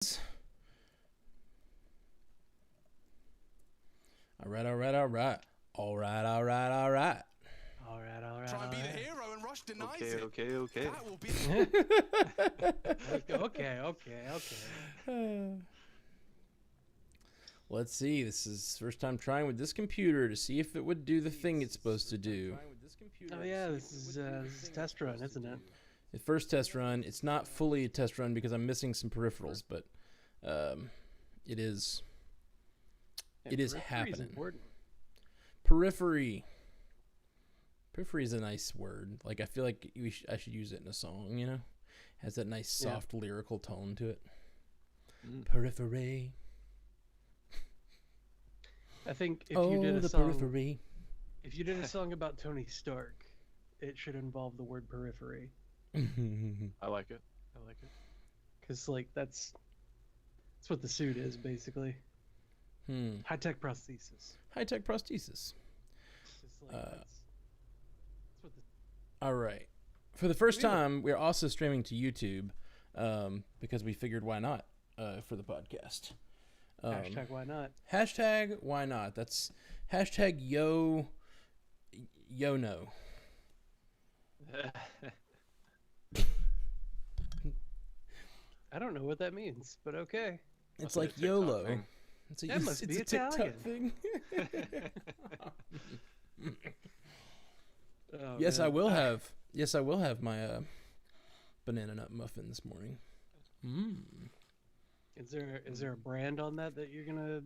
All right. Try and be the hero and Rush denies it. Okay. That will be Okay. Let's see. This is first time trying with this computer to see if it would do the thing it's supposed to do. Oh yeah, this is a test run, isn't it? The first test run. It's not fully a test run because I'm missing some peripherals, but it is. It is happening. Important. Periphery. Periphery is a nice word. Like I feel like I should use it in a song. You know, has that nice soft lyrical tone to it. Periphery. I think if you did a song, periphery. if you did a song about Tony Stark, it should involve the word periphery. I like it. Because like that's what the suit is basically. High tech prosthesis. High-tech prosthesis. It's like, that's what All right. For the first time, we're also streaming to YouTube because we figured why not for the podcast. hashtag why not? Hashtag why not? That's hashtag yo no. I don't know what that means, but okay. It's Must be a like TikTok YOLO. thing. That must be a TikTok Italian. thing. Oh, Yes, man. I will have. Yes, I will have my banana nut muffin this morning. Is there a brand on that you're gonna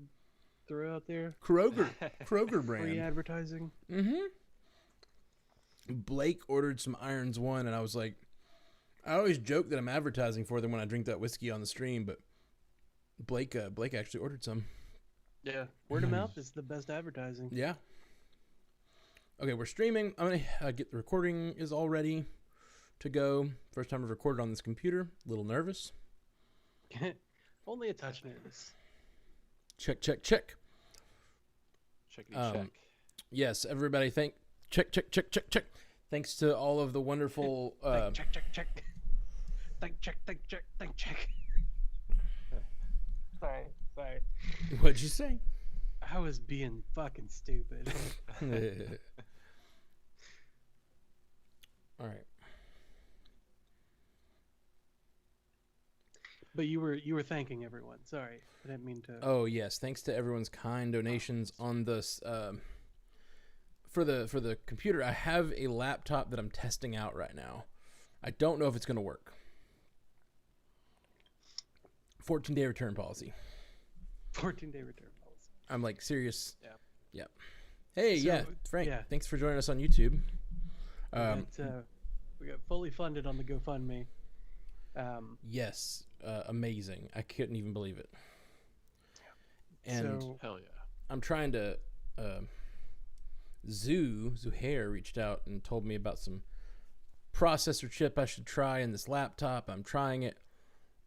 throw out there? Kroger Free brand. advertising. Blake ordered some Irons One, and I was like, I always joke that I'm advertising for them when I drink that whiskey on the stream, but Blake actually ordered some. Yeah, word of mouth is the best advertising. Yeah. Okay, we're streaming. I'm gonna get the recording is all ready to go. First time I've recorded on this computer. A little nervous. Only a touch nervous. Check. Checkity check. Yes, everybody. Check. Thanks to all of the wonderful. Check. Think check. Sorry. What'd you say? I was being fucking stupid. All right. But you were thanking everyone. Sorry, I didn't mean to. Oh yes, thanks to everyone's kind donations on this. For the computer, I have a laptop that I'm testing out right now. I don't know if it's going to work. 14-day return policy. 14-day return policy. I'm like serious. Yeah. Yep. Hey, So, Frank. yeah. Thanks for joining us on YouTube. We got fully funded on the GoFundMe. Yes, amazing. I couldn't even believe it. And So Hell yeah. I'm trying to. Zuhair reached out and told me about some processor chip I should try in this laptop. I'm trying it.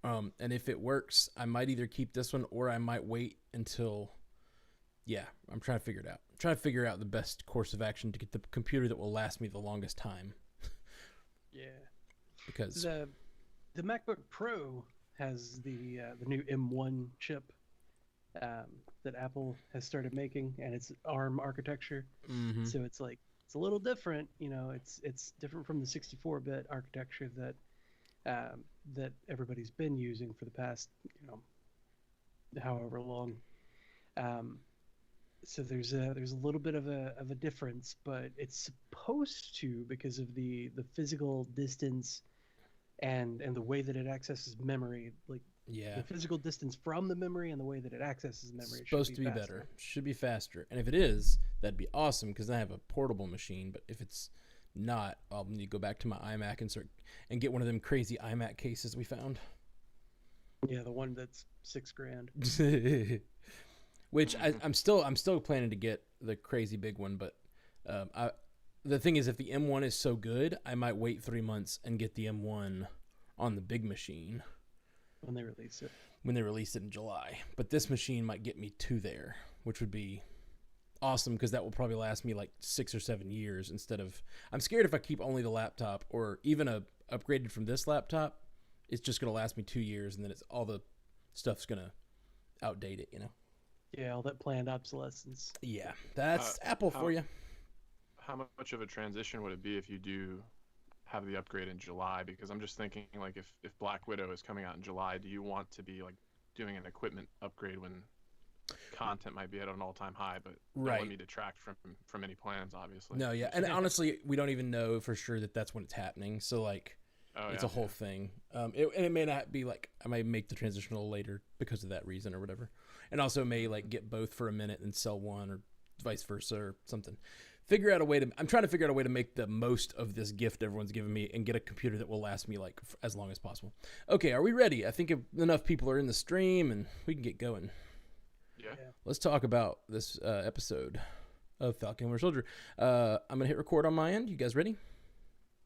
And if it works, I might either keep this one or I might wait until. Yeah, I'm trying to figure it out. I'm trying to figure out the best course of action to get the computer that will last me the longest time. yeah, Because the MacBook Pro has the new M1 chip that Apple has started making, and it's ARM architecture. So it's like it's a little different. You know, it's different from the 64-bit architecture that everybody's been using for the past however long. So there's a little bit of a difference, but it's supposed to, because of the physical distance and the way that it accesses memory, like yeah, the physical distance from the memory and the way that it accesses memory. it's supposed to be better. Should be faster. And if it is, that'd be awesome because I have a portable machine. But if it's not, I'll need to go back to my iMac and get one of them crazy iMac cases we found. Yeah, the one that's $6,000. Which I'm still planning to get the crazy big one, but the thing is, if the M1 is so good, I might wait 3 months and get the M1 on the big machine When they release it. when they release it in July. But this machine might get me to there, which would be awesome because that will probably last me like 6 or 7 years instead of. I'm scared if I keep only the laptop or even upgraded from this laptop, it's just going to last me 2 years and then it's all the stuff's gonna outdate it, you know. Yeah, all that planned obsolescence. Yeah, that's Apple for you. How much of a transition would it be if you do have the upgrade in July? Because I'm just thinking, like, if Black Widow is coming out in July, do you want to be like doing an equipment upgrade when content might be at an all-time high, but don't let me detract from any plans, obviously. No, yeah, and honestly, we don't even know for sure that that's when it's happening. So like, it's a whole thing. It may not be like I might make the transition a little later because of that reason or whatever, and also may like get both for a minute and sell one or vice versa or something. I'm trying to figure out a way to make the most of this gift everyone's giving me and get a computer that will last me like as long as possible. Okay, are we ready? I think if enough people are in the stream and we can get going. Yeah. Let's talk about this episode of Falcon Winter Soldier. I'm going to hit record on my end. You guys ready?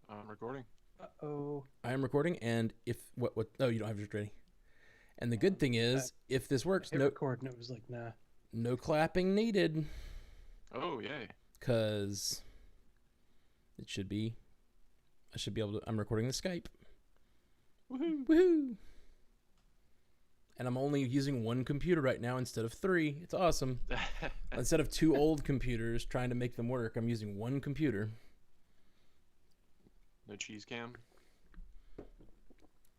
I'm recording. Uh-oh. I am recording, and if what oh, you don't have yours ready. And the good thing is, if this works, record, and it was like, nah. No clapping needed. Oh, yay. Because I should be able to. I'm recording the Skype. Woohoo! Woohoo! And I'm only using one computer right now instead of 3. It's awesome. Instead of 2 old computers trying to make them work, I'm using one computer. No cheese cam?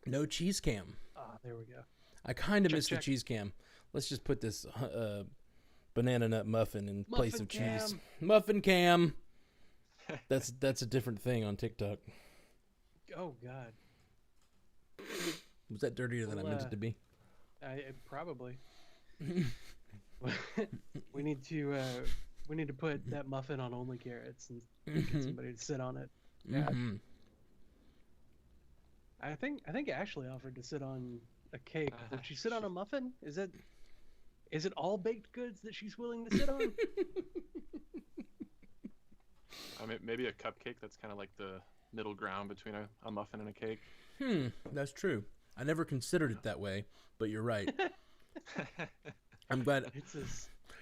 No cheese cam. Ah, there we go. I kind of missed the cheese cam. Let's just put this banana nut muffin in place of cheese. Muffin cam. That's a different thing on TikTok. Oh, God. Was that dirtier than I meant it to be? Probably. we need to put that muffin on only carrots and get somebody to sit on it. Mm-hmm. I think Ashley offered to sit on a cake. Would she sit on a muffin? Is it all baked goods that she's willing to sit on? I mean, maybe a cupcake. That's kind of like the middle ground between a muffin and a cake. That's true. I never considered it that way, but you're right. I'm glad. It's a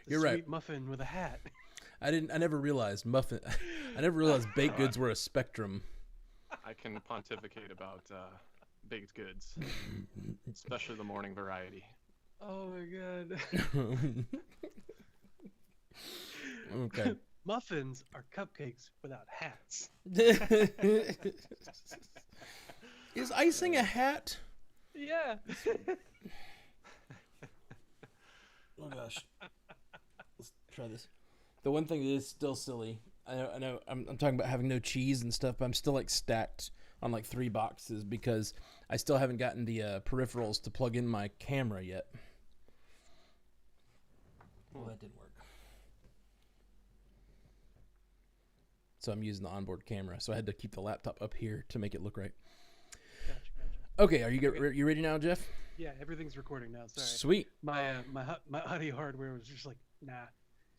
you're sweet right. Muffin with a hat. I never realized muffin. I never realized baked goods were a spectrum. I can pontificate about baked goods, especially the morning variety. Oh my God. Okay. Muffins are cupcakes without hats. Is icing a hat? Yeah. Oh gosh. Let's try this. The one thing that is still silly, I know I'm talking about having no cheese and stuff, but I'm still like stacked on like 3 boxes because I still haven't gotten the peripherals to plug in my camera yet. Well, that didn't work. So I'm using the onboard camera, so I had to keep the laptop up here to make it look right. Gotcha. Okay, you ready now, Jeff? Yeah, everything's recording now. Sorry. Sweet. My audio hardware was just like,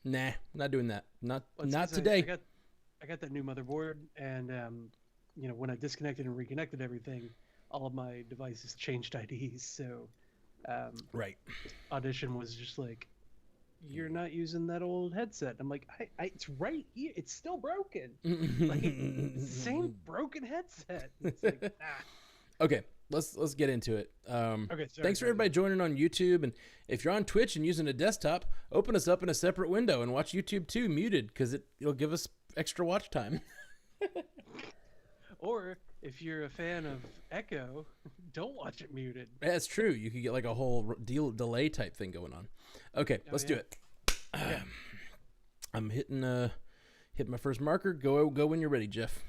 Nah, not doing that. Not Since today. I got that new motherboard, and when I disconnected and reconnected everything, all of my devices changed IDs. So, Right. Audition was just like, you're not using that old headset. I'm like, it's right here. It's still broken. Like, it's the same broken headset. It's like, nah. Okay, let's get into it. Okay, thanks for everybody joining on YouTube, and if you're on Twitch and using a desktop, open us up in a separate window and watch YouTube too, muted, because it'll give us extra watch time. Or if you're a fan of Echo, don't watch it muted. That's true. You could get like a whole delay type thing going on. Okay, let's do it. Yeah. I'm hitting my first marker. Go when you're ready, Jeff.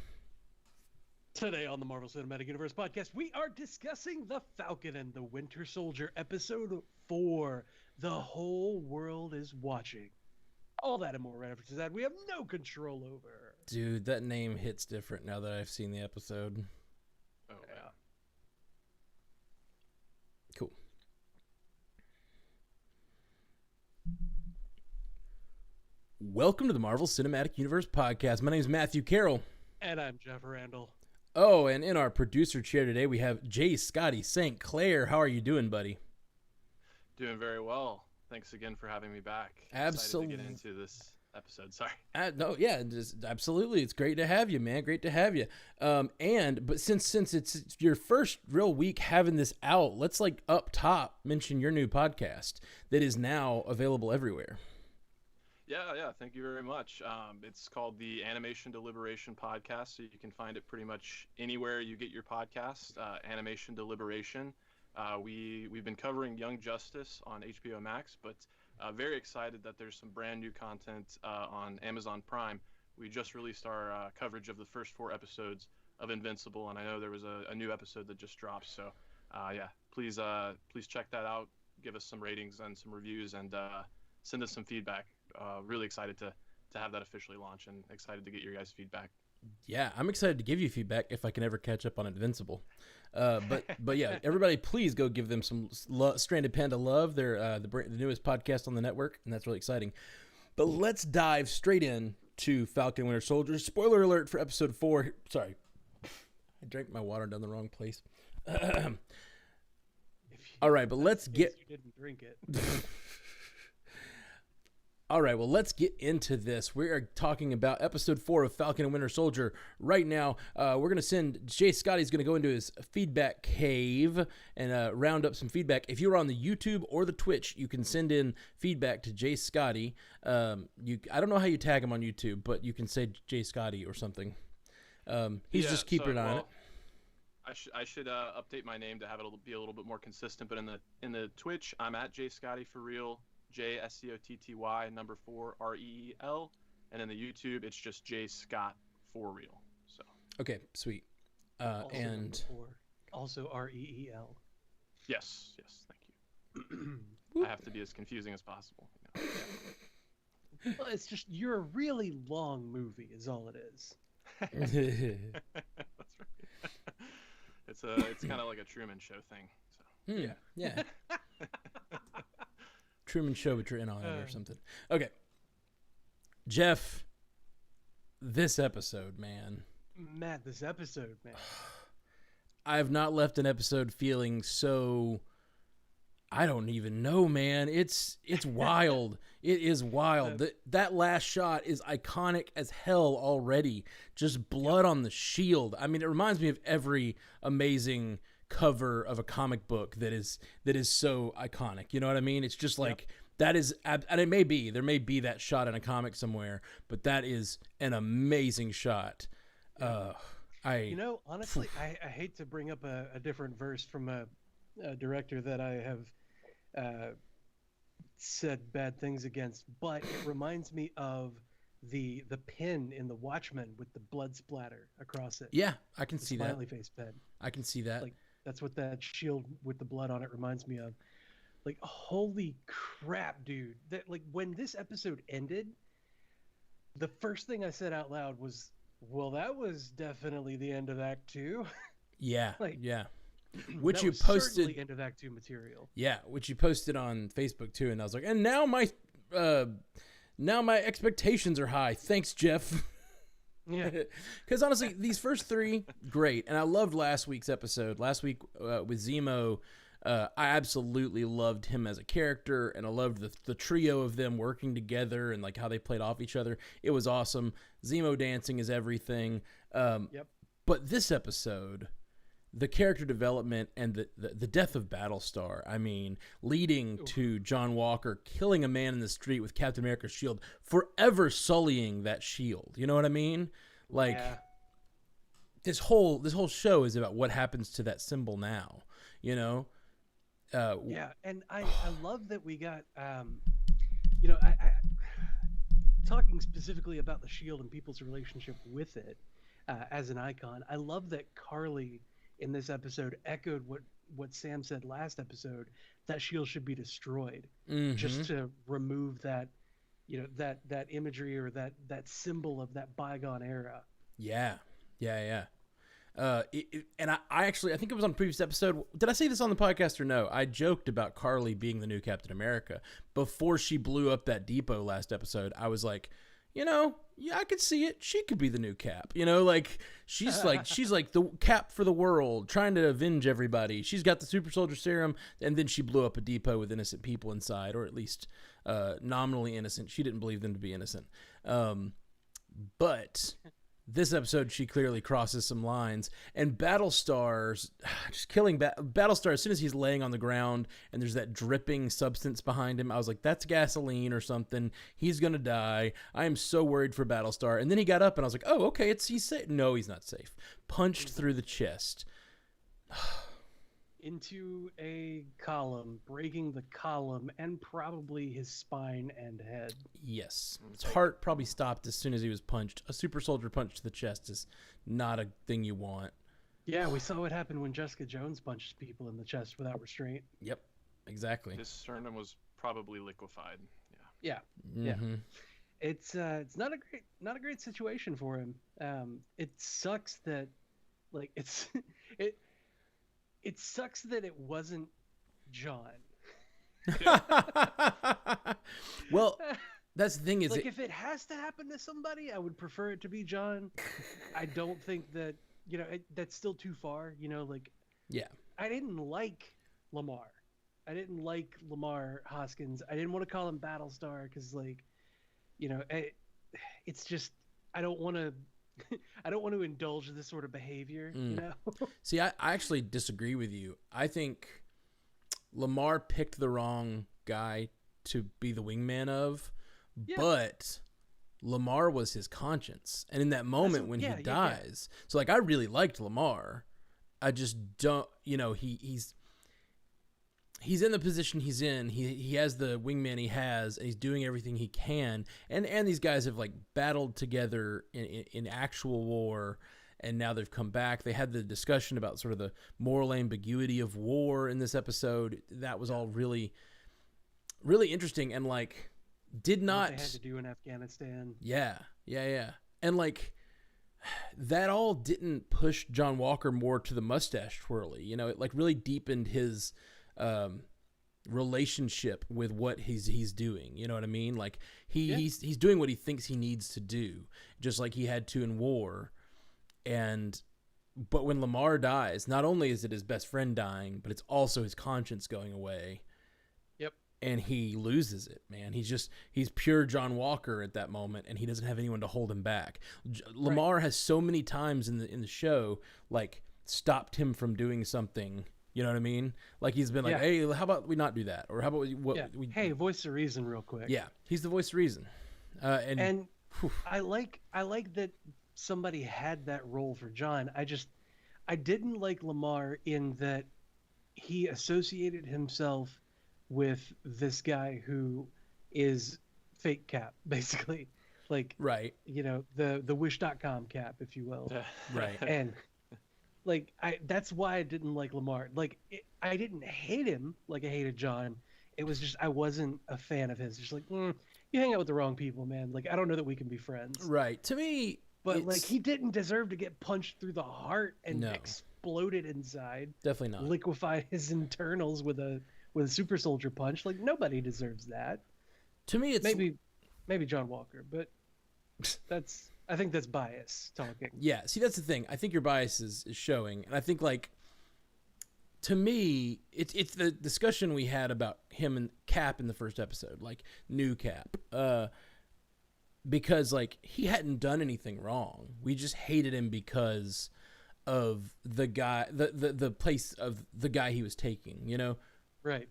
Today on the Marvel Cinematic Universe podcast, we are discussing The Falcon and the Winter Soldier, episode 4. The whole world is watching. All that and more references that we have no control over. Dude, that name hits different now that I've seen the episode. Oh, yeah. Cool. Welcome to the Marvel Cinematic Universe podcast. My name is Matthew Carroll. And I'm Jeff Randall. Oh, and in our producer chair today, we have J. Scotty St. Clair. How are you doing, buddy? Doing very well. Thanks again for having me back. Absolutely. Excited to get into episode. Sorry. No, yeah, absolutely. It's great to have you, man. Great to have you. But since it's your first real week having this out, let's like up top mention your new podcast that is now available everywhere. Yeah. Thank you very much. It's called the Animation Deliberation Podcast, so you can find it pretty much anywhere you get your podcast. Animation Deliberation. We've been covering Young Justice on HBO Max, but very excited that there's some brand new content on Amazon Prime. We just released our coverage of the first 4 episodes of Invincible, and I know there was a new episode that just dropped. So, please check that out. Give us some ratings and some reviews, and send us some feedback. Really excited to have that officially launch, and excited to get your guys' feedback. Yeah, I'm excited to give you feedback if I can ever catch up on Invincible. But yeah, everybody, please go give them some Stranded Panda love. They're the newest podcast on the network, and that's really exciting. But let's dive straight in to Falcon Winter Soldier. Spoiler alert for episode 4. Sorry, I drank my water down the wrong place. All right, but let's get. You didn't drink it. All right, well, let's get into this. We are talking about episode 4 of Falcon and Winter Soldier right now. We're going to send Jay Scotty's going to go into his feedback cave and round up some feedback. If you're on the YouTube or the Twitch, you can send in feedback to Jay Scotty. I don't know how you tag him on YouTube, but you can say Jay Scotty or something. He's just keeping an eye on it. I should update my name to have it be a little bit more consistent. But in the Twitch, I'm at Jay Scotty for real. JSCOTTY number 4 REEL, and in the YouTube it's just J Scott for real. So okay, sweet. Also REEL. Yes, thank you. I have to be as confusing as possible. Well, it's just you're a really long movie, is all it is. That's right. It's kind of like a Truman Show thing. So Yeah. Truman Show, but you're in on it or something. Okay. Jeff, this episode, man. Matt, this episode, man. I have not left an episode feeling so... I don't even know, man. It's wild. It is wild. That last shot is iconic as hell already. Just blood on the shield. I mean, it reminds me of every amazing cover of a comic book that is so iconic. You know what I mean? It's just like that is, and there may be that shot in a comic somewhere, but that is an amazing shot. Honestly, I hate to bring up a different verse from a director that I have said bad things against, but it reminds me of the pin in the Watchmen with the blood splatter across it. Yeah, I can see that. Smiley face pin. I can see that. Like, that's what that shield with the blood on it reminds me of. Like, holy crap, dude. That, like, when this episode ended, the first thing I said out loud was, well, that was definitely the end of Act 2. Yeah, like, yeah. Which that you was posted certainly end of Act 2 material. Yeah, which you posted on Facebook too, and I was like, and now my expectations are high. Thanks, Jeff. Yeah, because honestly, these first 3, great, and I loved last week's episode. Last week with Zemo, I absolutely loved him as a character, and I loved the trio of them working together and like how they played off each other. It was awesome. Zemo dancing is everything. Yep. But this episode, the character development and the death of Battlestar, I mean, leading to John Walker killing a man in the street with Captain America's shield, forever sullying that shield. You know what I mean? Like, this whole show is about what happens to that symbol now, you know? And I love that we got, I talking specifically about the shield and people's relationship with it as an icon. I love that Carly in this episode echoed what Sam said last episode, that shield should be destroyed, just to remove that, that imagery or that symbol of that bygone era. Yeah. And I actually, I think it was on a previous episode. Did I say this on the podcast or no? I joked about Carly being the new Captain America before she blew up that depot last episode. I was like, yeah, I could see it. She could be the new Cap. Like she's like the Cap for the world, trying to avenge everybody. She's got the super soldier serum, and then she blew up a depot with innocent people inside, or at least nominally innocent. She didn't believe them to be innocent. But this episode, she clearly crosses some lines. And Battlestar's just killing Battlestar as soon as he's laying on the ground and there's that dripping substance behind him. I was like, that's gasoline or something. He's going to die. I am so worried for Battlestar. And then he got up and I was like, oh, okay, he's safe. No, he's not safe. Punched through the chest. Into a column, breaking the column and probably his spine and head. Yes. His heart probably stopped as soon as he was punched. A super soldier punch to the chest is not a thing you want. Yeah, we saw what happened when Jessica Jones punched people in the chest without restraint. Yep, exactly. His sternum was probably liquefied. Yeah. Mm-hmm. It's not a great situation for him. It sucks that it sucks that it wasn't John. Well, that's the thing is, like, if it has to happen to somebody, I would prefer it to be John. I don't think that, that's still too far, yeah. I didn't like Lamar. I didn't like Lamar Hoskins. I didn't want to call him Battlestar because, it's just, I don't want to indulge in this sort of behavior, See, I actually disagree with you. I think Lamar picked the wrong guy to be the wingman of, but Lamar was his conscience. And in that moment when he dies, so like I really liked Lamar. I just don't, he's in the position he's in. He has the wingman he has, and he's doing everything he can. And these guys have like battled together in actual war, and now they've come back. They had the discussion about sort of the moral ambiguity of war in this episode. That was all really, really interesting, and like did not. What they had to do in Afghanistan. Yeah, and like that all didn't push John Walker more to the mustache twirly. It like really deepened his relationship with what he's doing. You know what I mean? Like he's doing what he thinks he needs to do, just like he had to in war. But when Lamar dies, not only is it his best friend dying, but it's also his conscience going away. Yep. And he loses it, man. He's pure John Walker at that moment, and he doesn't have anyone to hold him back. Lamar has so many times in the show like stopped him from doing something. You know what I mean? Like he's been like, hey, how about we not do that? Or how about we hey, voice of reason real quick. Yeah, he's the voice of reason. And I like that somebody had that role for John. I didn't like Lamar in that he associated himself with this guy who is fake Cap, basically. Like, right. The Wish.com Cap, if you will. Right. And like that's why I didn't like Lamar. Like I didn't hate him like I hated John. It was just I wasn't a fan of his. Just like you hang out with the wrong people, man. Like I don't know that we can be friends. Right. To me, but like he didn't deserve to get punched through the heart and exploded inside. Definitely not. Liquefy his internals with a super soldier punch. Like nobody deserves that. To me, it's maybe John Walker, but I think that's bias talking. Yeah, see, that's the thing. I think your bias is showing. And I think, like, to me, it's the discussion we had about him and Cap in the first episode, like, new Cap. Because, like, he hadn't done anything wrong. We just hated him because of the guy, the place of the guy he was taking, Right.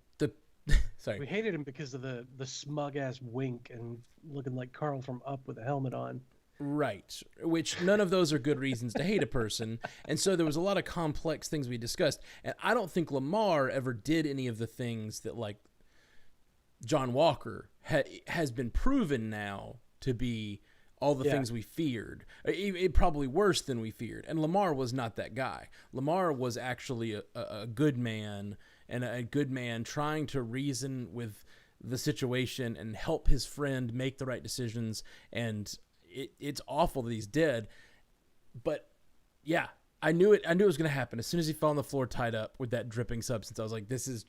Sorry. We hated him because of the smug-ass wink and looking like Carl from Up with a helmet on. Right, which none of those are good reasons to hate a person. And so there was a lot of complex things we discussed. And I don't think Lamar ever did any of the things that, like, John Walker has been proven now to be all the things we feared. It probably worse than we feared. And Lamar was not that guy. Lamar was actually a good man, and a good man trying to reason with the situation and help his friend make the right decisions. And it's awful that he's dead, but yeah, I knew it was going to happen. As soon as he fell on the floor tied up with that dripping substance, I was like, this is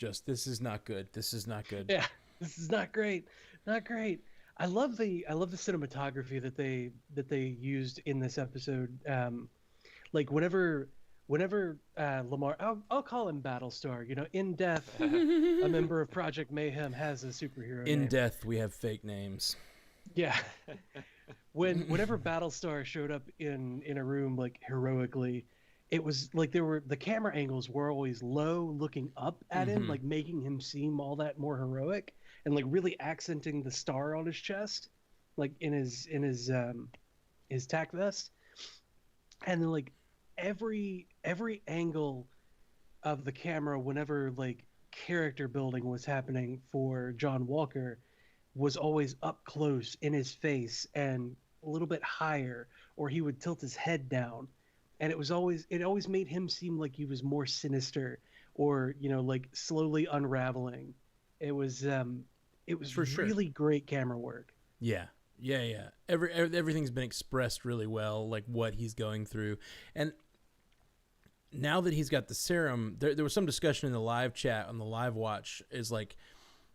not good. This is not good. Yeah, this is not great. Not great. I love the cinematography that they used in this episode. Like whenever Lamar, I'll call him Battlestar. You know, in death, a member of Project Mayhem has a superhero In name. death, we have fake names. Yeah. Whenever Battlestar showed up in a room like heroically, it was like the camera angles were always low, looking up at him, like making him seem all that more heroic, and like really accenting the star on his chest, like in his tack vest, and then like every angle of the camera whenever like character building was happening for John Walker was always up close in his face and a little bit higher, or he would tilt his head down, and it always made him seem like he was more sinister, or like slowly unraveling. It was For sure. really great camera work. Yeah. Everything's been expressed really well, like what he's going through. And now that he's got the serum, there was some discussion in the live chat on the live watch, is like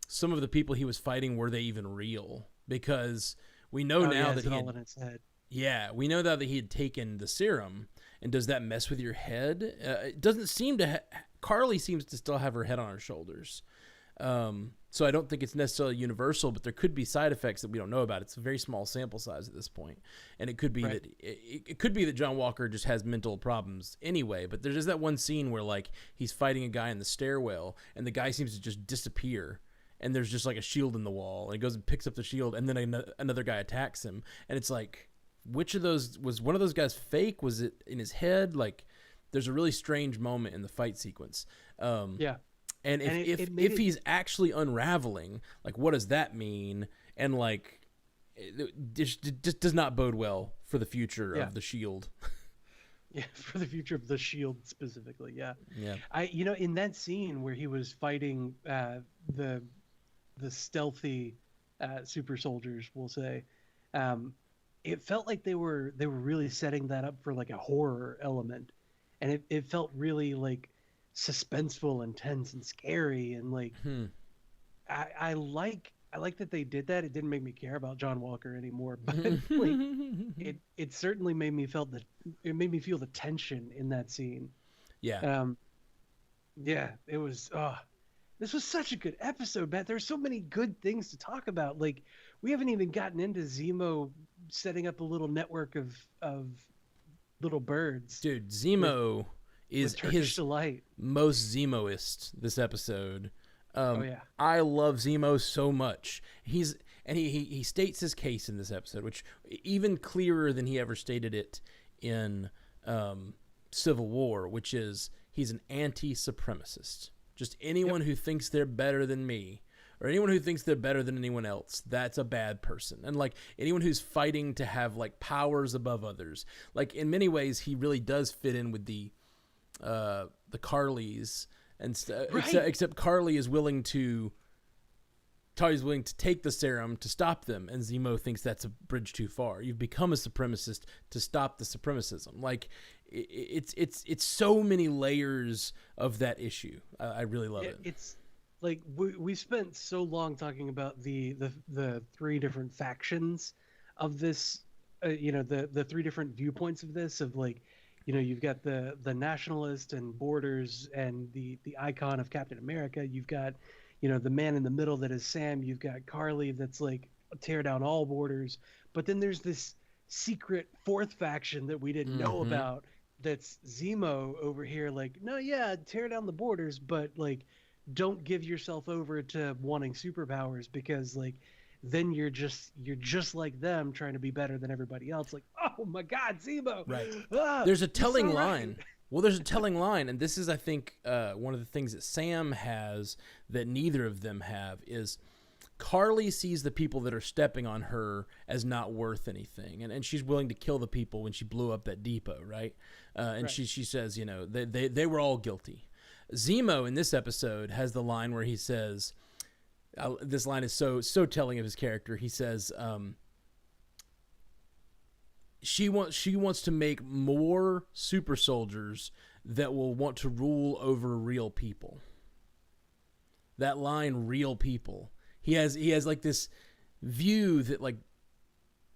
some of the people he was fighting, were they even real? Because we know now that all in his head. Yeah, we know now that he had taken the serum, and does that mess with your head? It doesn't seem to. Carly seems to still have her head on her shoulders, so I don't think it's necessarily universal. But there could be side effects that we don't know about. It's a very small sample size at this point, and it could be that it could be that John Walker just has mental problems anyway. But there's just that one scene where like he's fighting a guy in the stairwell, and the guy seems to just disappear. And there's just like a shield in the wall, and he goes and picks up the shield, and then another guy attacks him, and it's like, which of those was one of those guys fake? Was it in his head? Like, there's a really strange moment in the fight sequence. Yeah. And if he's actually unraveling, like, what does that mean? And like, it just does not bode well for the future of the Shield. Yeah, for the future of the Shield specifically. Yeah. Yeah. In that scene where he was fighting the stealthy super soldiers, we'll say, it felt like they were really setting that up for like a horror element, and it felt really like suspenseful and tense and scary, and like I like that they did that. It didn't make me care about John Walker anymore, but like it certainly made me feel the tension in that scene. Yeah. Yeah, it was this was such a good episode, Matt. There's so many good things to talk about. Like, we haven't even gotten into Zemo setting up a little network of little birds. Dude, Zemo is his delight. Most Zemoist this episode. Yeah. I love Zemo so much. He states his case in this episode, which even clearer than he ever stated it in Civil War, which is he's an anti-supremacist. Just anyone who thinks they're better than me, or anyone who thinks they're better than anyone else, that's a bad person. And like anyone who's fighting to have like powers above others, like in many ways he really does fit in with the Carlys, and except Carly is willing to take the serum to stop them, and Zemo thinks that's a bridge too far. You've become a supremacist to stop the supremacism. Like it's so many layers of that issue. I really love it. It's like we spent so long talking about the three different factions of this, the three different viewpoints of this, of like, you've got the nationalist and borders and the icon of Captain America. You've got, the man in the middle that is Sam. You've got Carly that's like tear down all borders. But then there's this secret fourth faction that we didn't know about. That's Zemo over here. Like, no, yeah, tear down the borders, but like, don't give yourself over to wanting superpowers, because like, then you're just like them, trying to be better than everybody else. Like, oh my God, Zemo. Right. Ah, there's a telling so line. right. Well, there's a telling line, and this is, I think, one of the things that Sam has that neither of them have is Carly sees the people that are stepping on her as not worth anything, and she's willing to kill the people when she blew up that depot, right? And Right. she says, they were all guilty. Zemo in this episode has the line where he says, this line is so telling of his character. He says, she wants to make more super soldiers that will want to rule over real people. That line, real people. He has like this view that like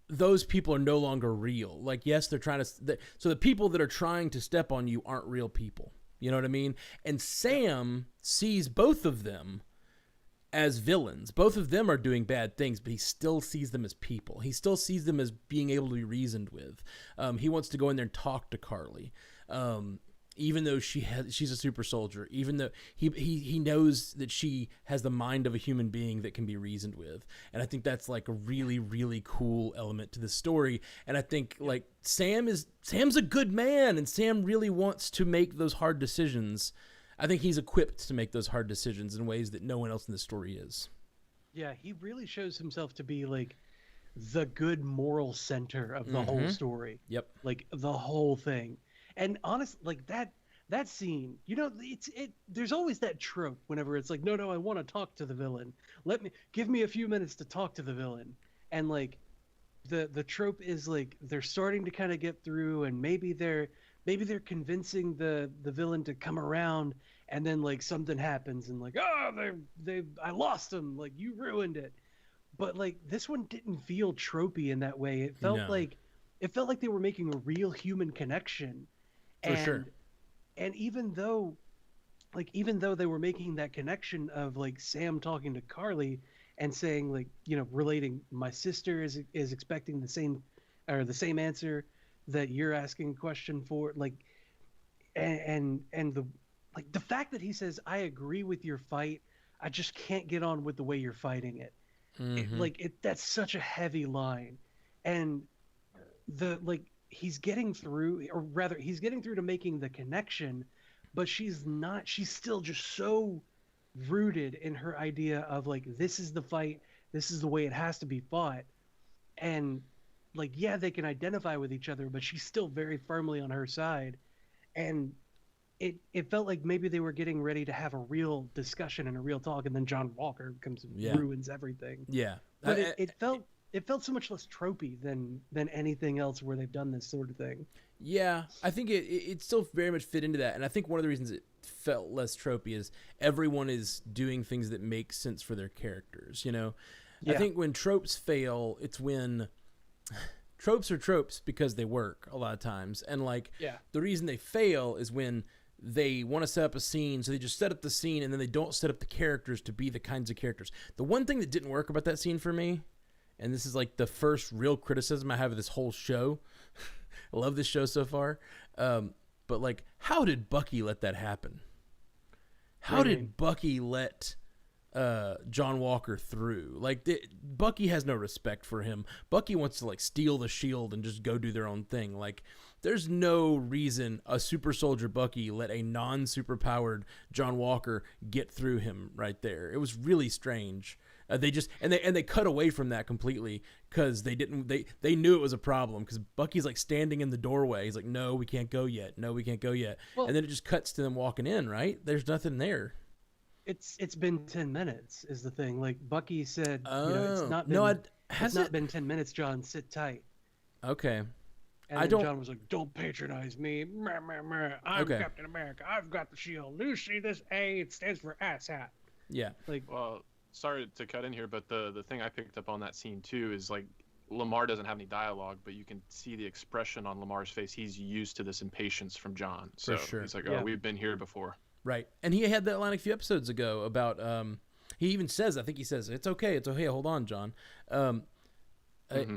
those people are no longer real. Like, yes, they're trying to, so the people that are trying to step on you aren't real people. You know what I mean? And Sam sees both of them as villains. Both of them are doing bad things, but he still sees them as people. He still sees them as being able to be reasoned with. He wants to go in there and talk to Carly. Even though she's a super soldier, even though he knows that she has the mind of a human being that can be reasoned with. And I think that's like a really, really cool element to the story. And I think like Sam's a good man, and Sam really wants to make those hard decisions. I think he's equipped to make those hard decisions in ways that no one else in the story is. Yeah, he really shows himself to be like the good moral center of the whole story. Yep. Like the whole thing. And honestly, like that scene, you know, there's always that trope whenever it's like, no, I want to talk to the villain. Give me a few minutes to talk to the villain. And like the trope is like they're starting to kind of get through, and maybe they're convincing the villain to come around, and then like something happens and like, oh, I lost him, like you ruined it. But like this one didn't feel tropey in that way. It felt like they were making a real human connection. For sure. And even though they were making that connection of like Sam talking to Carly and saying like, you know, relating, my sister is expecting the same answer that you're asking a question for, like, and the fact that he says, I agree with your fight, I just can't get on with the way you're fighting it. That's such a heavy line. And he's getting through to making the connection, but she's still just so rooted in her idea of like, this is the fight, this is the way it has to be fought. And like, yeah, they can identify with each other, but she's still very firmly on her side. And it felt like maybe they were getting ready to have a real discussion and a real talk, and then John Walker comes and ruins everything. Yeah. But it felt so much less tropey than anything else where they've done this sort of thing. Yeah, I think it still very much fit into that. And I think one of the reasons it felt less tropey is everyone is doing things that make sense for their characters, you know? Yeah. I think when tropes fail, it's when tropes are tropes because they work a lot of times. And like the reason they fail is when they want to set up a scene, so they just set up the scene and then they don't set up the characters to be the kinds of characters. The one thing that didn't work about that scene for me, and this is like the first real criticism I have of this whole show. I love this show so far. But like, how did Bucky let that happen? How did Bucky let John Walker through? Like, Bucky has no respect for him. Bucky wants to like steal the shield and just go do their own thing. Like, there's no reason a super soldier Bucky let a non-super powered John Walker get through him right there. It was really strange. They cut away from that completely because they knew it was a problem, because Bucky's like standing in the doorway. He's like, no, we can't go yet. No, we can't go yet. Well, and then it just cuts to them walking in, right? There's nothing there. It's been 10 minutes is the thing. Like Bucky said, it's not been 10 minutes, John, sit tight. Okay. And John was like, don't patronize me. I'm Captain America. I've got the shield. You see this A? It stands for asshat. Yeah. Like, well, sorry to cut in here, but the thing I picked up on that scene too is like Lamar doesn't have any dialogue, but you can see the expression on Lamar's face. He's used to this impatience from John. So he's like, we've been here before. Right. And he had that line a few episodes ago about he even says, I think he says, it's okay, hold on, John.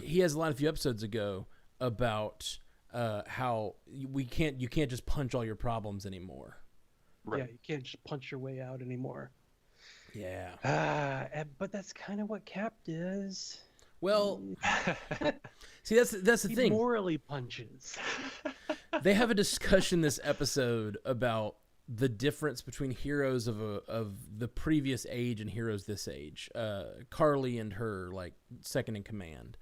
He has a line a few episodes ago about how you can't just punch all your problems anymore. Right. Yeah, you can't just punch your way out anymore. Yeah. But that's kind of what Cap does. Well, see, that's the thing. He morally punches. They have a discussion this episode about the difference between heroes of the previous age and heroes this age. Carly and her like second in command.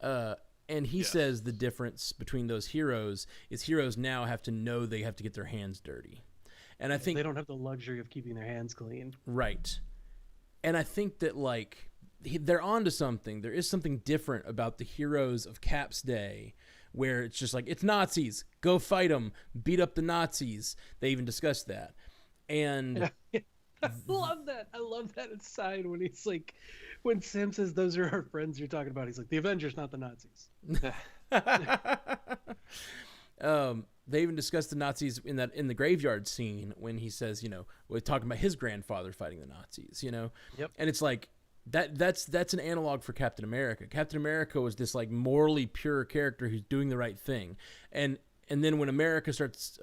And he says the difference between those heroes is heroes now have to know they have to get their hands dirty. And I think they don't have the luxury of keeping their hands clean. Right. And I think that like they're onto something. There is something different about the heroes of Cap's day, where it's just like, it's Nazis, go fight them, beat up the Nazis. They even discussed that. And I love that. I love that aside when he's like, when Sam says those are our friends you're talking about, he's like, the Avengers, not the Nazis. They even discussed the Nazis in the graveyard scene when he says, we're talking about his grandfather fighting the Nazis, Yep. And it's like that's an analog for Captain America. Captain America was this like morally pure character who's doing the right thing, and then when America starts,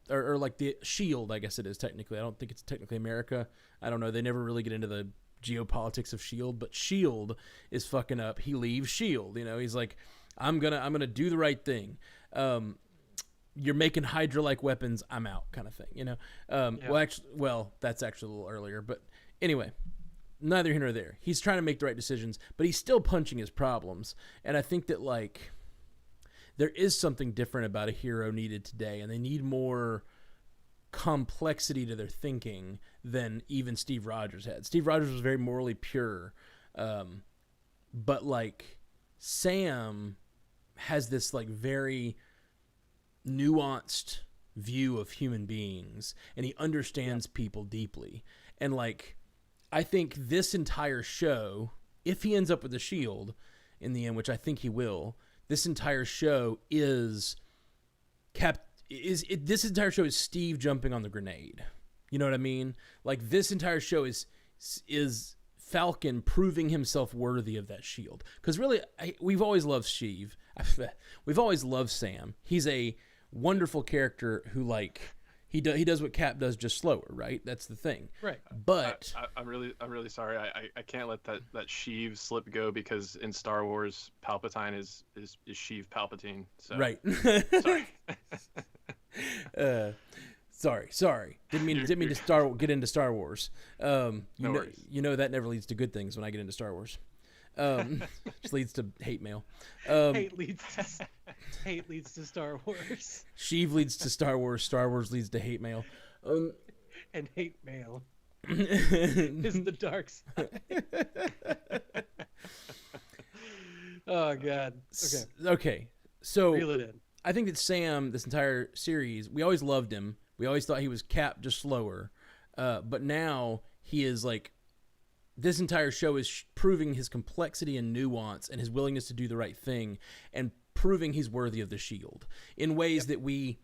or like the Shield, I guess it is technically. I don't think it's technically America. I don't know. They never really get into the geopolitics of Shield, but Shield is fucking up. He leaves Shield. He's like, I'm gonna do the right thing. You're making Hydra-like weapons. I'm out, kind of thing. Yeah. Well, that's actually a little earlier, but anyway. Neither here nor there. He's trying to make the right decisions, but he's still punching his problems. And I think that, like, there is something different about a hero needed today, and they need more complexity to their thinking than even Steve Rogers had. Steve Rogers was very morally pure, but, like, Sam has this, like, very nuanced view of human beings, and he understands people deeply. And, like, I think this entire show, if he ends up with the Shield in the end, which I think he will, this entire show is this entire show is Steve jumping on the grenade. You know what I mean? Like, this entire show is Falcon proving himself worthy of that Shield. Because really, we've always loved Steve. We've always loved Sam. He's a wonderful character who, like, he does what Cap does, just slower, right? That's the thing. Right. But I'm really sorry. I can't let that Sheev slip go, because in Star Wars, Palpatine is Sheev Palpatine. So. Right. Sorry. Sorry. Didn't mean to get into Star Wars. No worries. That never leads to good things when I get into Star Wars. Just leads to hate mail. Hate leads to Star Wars. Sheev leads to Star Wars. Star Wars leads to hate mail. And hate mail is the dark side. Oh God. Okay. So reel it in. I think that Sam, this entire series, we always loved him. We always thought he was Cap, just slower. But now he is like, this entire show is proving his complexity and nuance and his willingness to do the right thing, and proving he's worthy of the Shield in ways that we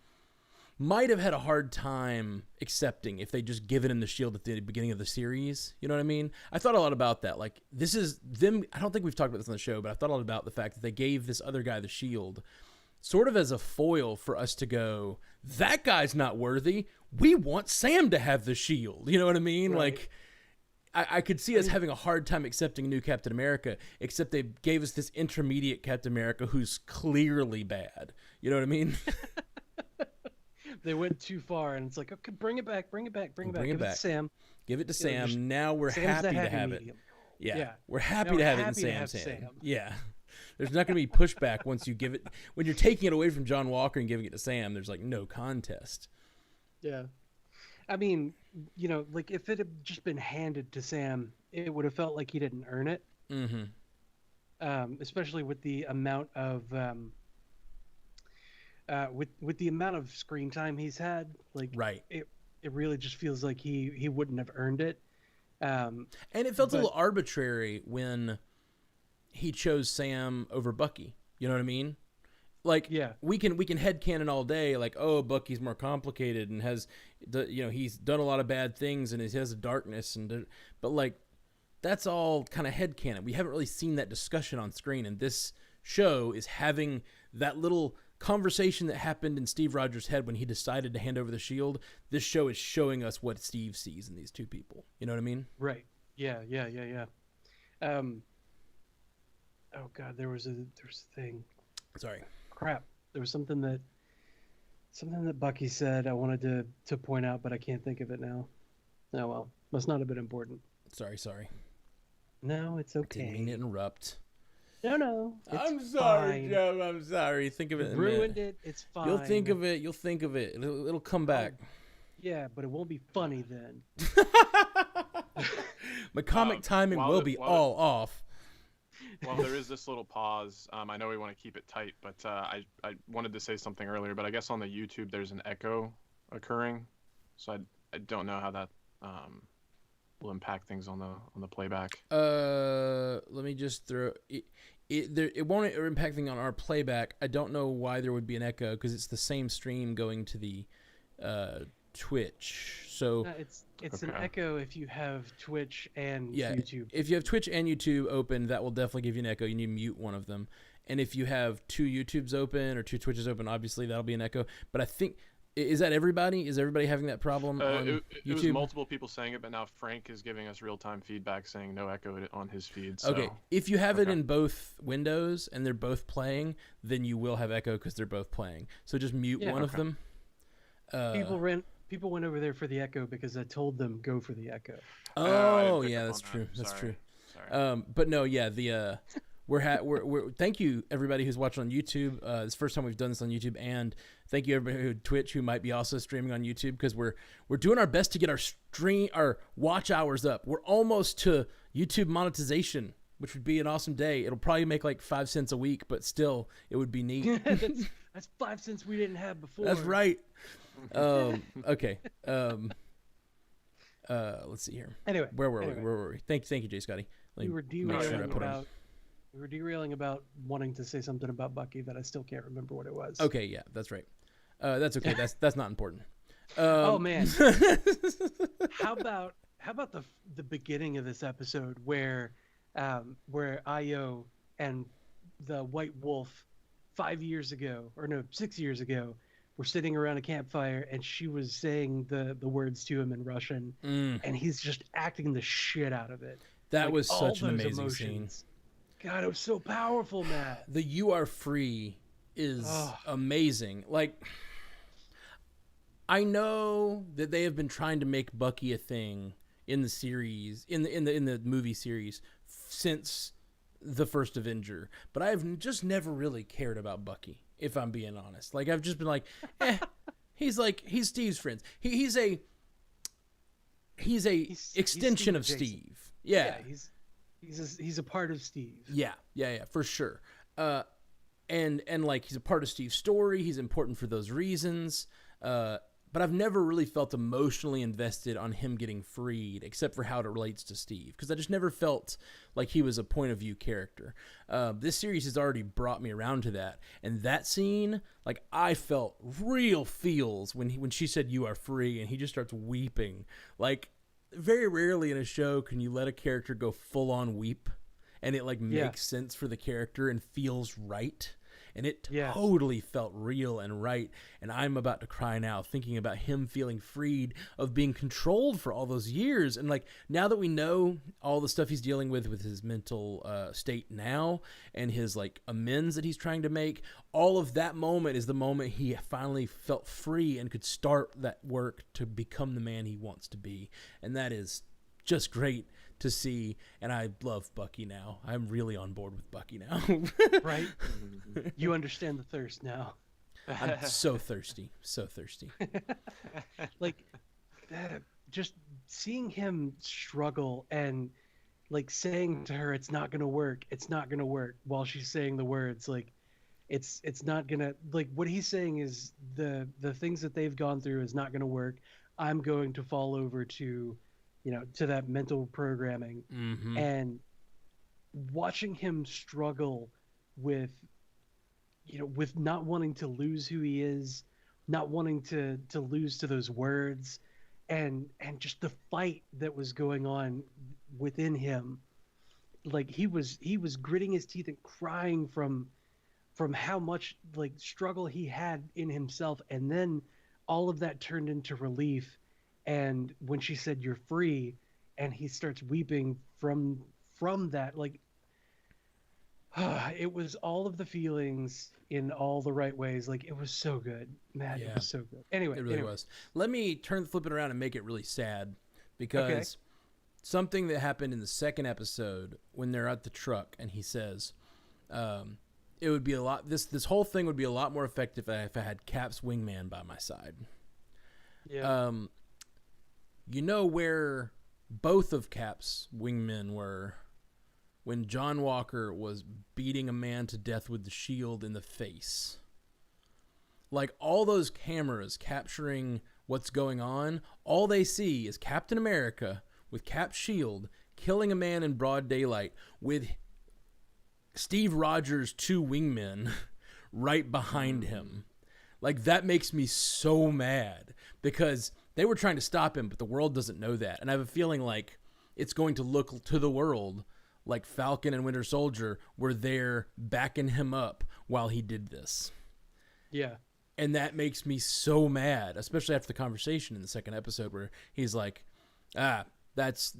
might have had a hard time accepting if they just given him the Shield at the beginning of the series. You know what I mean? I thought a lot about that. Like, this is them. I don't think we've talked about this on the show, but I thought a lot about the fact that they gave this other guy the Shield sort of as a foil for us to go, that guy's not worthy. We want Sam to have the Shield. You know what I mean? Right. Like, I could see us having a hard time accepting a new Captain America, except they gave us this intermediate Captain America who's clearly bad. You know what I mean? They went too far, and it's like, okay, bring it back. Give it to Sam. Give it to Sam. Now we're Sam's happy the to have medium. it. Yeah. Yeah. We're happy Now to we're have it in happy to have Sam's hand. Sam. Yeah. There's not going to be pushback once you give it. When you're taking it away from John Walker and giving it to Sam, there's like no contest. Yeah. I mean, like, if it had just been handed to Sam, it would have felt like he didn't earn it. Mm-hmm. Especially with the amount of with the amount of screen time he's had. Like, Right. It really just feels like he wouldn't have earned it. And it felt a little arbitrary when he chose Sam over Bucky. You know what I mean? Like, Yeah. we can headcanon all day, like, oh, Bucky's more complicated and has, he's done a lot of bad things and he has a darkness, but like, that's all kind of headcanon. We haven't really seen that discussion on screen, and this show is having that little conversation that happened in Steve Rogers' head when he decided to hand over the Shield. This show is showing us what Steve sees in these two people. You know what I mean? Right. Yeah. Oh God, there was a thing. Sorry. Crap. There was something that Bucky said I wanted to point out, but I can't think of it now. Oh well, must not have been important. Sorry. No, it's okay. Didn't mean to interrupt. No. I'm sorry, fine. Joe. I'm sorry. Think of it. You ruined it. It's fine. You'll think of it. It'll come back. Yeah, but it won't be funny then. My comic timing will be all off. Well, there is this little pause. I know we want to keep it tight, but I wanted to say something earlier, but I guess on the YouTube there's an echo occurring, so I don't know how that will impact things on the playback. Let me just throw it. It won't impact thing on our playback. I don't know why there would be an echo because it's the same stream going to the Twitch. So it's an echo if you have Twitch and yeah, YouTube. if you have Twitch and YouTube open, that will definitely give you an echo. You need to mute one of them. And if you have two YouTubes open or two Twitches open, obviously that'll be an echo. But I think, is that everybody? Is everybody having that problem on YouTube? It was multiple people saying it, but now Frank is giving us real-time feedback saying no echo on his feed. So. Okay, if you have it in both windows and they're both playing, then you will have echo because they're both playing. So just mute one of them. People went over there for the echo because I told them go for the echo. Oh yeah, that's true. That's true. Sorry. But no, yeah, we're thank you everybody who's watching on YouTube. It's the first time we've done this on YouTube, and thank you everybody who Twitch who might be also streaming on YouTube because we're doing our best to get our watch hours up. We're almost to YouTube monetization, which would be an awesome day. It'll probably make like 5 cents a week, but still, it would be neat. That's 5 cents we didn't have before. That's right. Okay. Let's see here. Anyway, where were we? Thank you, Jay Scotty. We were derailing about wanting to say something about Bucky that I still can't remember what it was. Okay, yeah, that's right. That's okay. That's not important. Oh man. How about the beginning of this episode where Io and the White Wolf 6 years ago were sitting around a campfire and she was saying the words to him in Russian and he's just acting the shit out of it. That was such an amazing scene. God, it was so powerful, Matt. The "You Are Free" is amazing. Like, I know that they have been trying to make Bucky a thing in the series, in the movie series, since the first Avenger, but I've just never really cared about Bucky, if I'm being honest. Like, I've just been like, he's Steve's friend. He's a extension of Steve. Yeah. He's a part of Steve. Yeah, for sure. And like he's a part of Steve's story. He's important for those reasons. But I've never really felt emotionally invested on him getting freed, except for how it relates to Steve, because I just never felt like he was a point of view character. This series has already brought me around to that, and that scene, like I felt real feels when she said "You are free," and he just starts weeping. Like, very rarely in a show can you let a character go full on weep and it like makes sense for the character and feels right. And it totally felt real and right. And I'm about to cry now thinking about him feeling freed of being controlled for all those years. And like, now that we know all the stuff he's dealing with his mental state now and his like amends that he's trying to make, all of that moment is the moment he finally felt free and could start that work to become the man he wants to be. And that is just great to see, and I love Bucky now. I'm really on board with Bucky now. Right? You understand the thirst now. I'm so thirsty. Like, just seeing him struggle and like saying to her, it's not gonna work, while she's saying the words, like, it's not gonna, like, what he's saying is the things that they've gone through is not gonna work. I'm going to fall over to that mental programming. And watching him struggle with not wanting to lose who he is, not wanting to lose to those words, and just the fight that was going on within him. Like, he was gritting his teeth and crying from how much like struggle he had in himself, and then all of that turned into relief. And when she said "you're free," and he starts weeping from that, like, it was all of the feelings in all the right ways. Like, it was so good, man. It was so good. Anyway, it really was. Let me flip it around and make it really sad, because something that happened in the second episode when they're at the truck and he says, it would be a lot. This whole thing would be a lot more effective if I had Cap's wingman by my side. Yeah. You know where both of Cap's wingmen were when John Walker was beating a man to death with the shield in the face. Like, all those cameras capturing what's going on, all they see is Captain America with Cap's shield, killing a man in broad daylight with Steve Rogers' 2 wingmen right behind him. Like, that makes me so mad because they were trying to stop him, but the world doesn't know that. And I have a feeling like it's going to look to the world like Falcon and Winter Soldier were there backing him up while he did this. Yeah. And that makes me so mad, especially after the conversation in the second episode where he's like, there's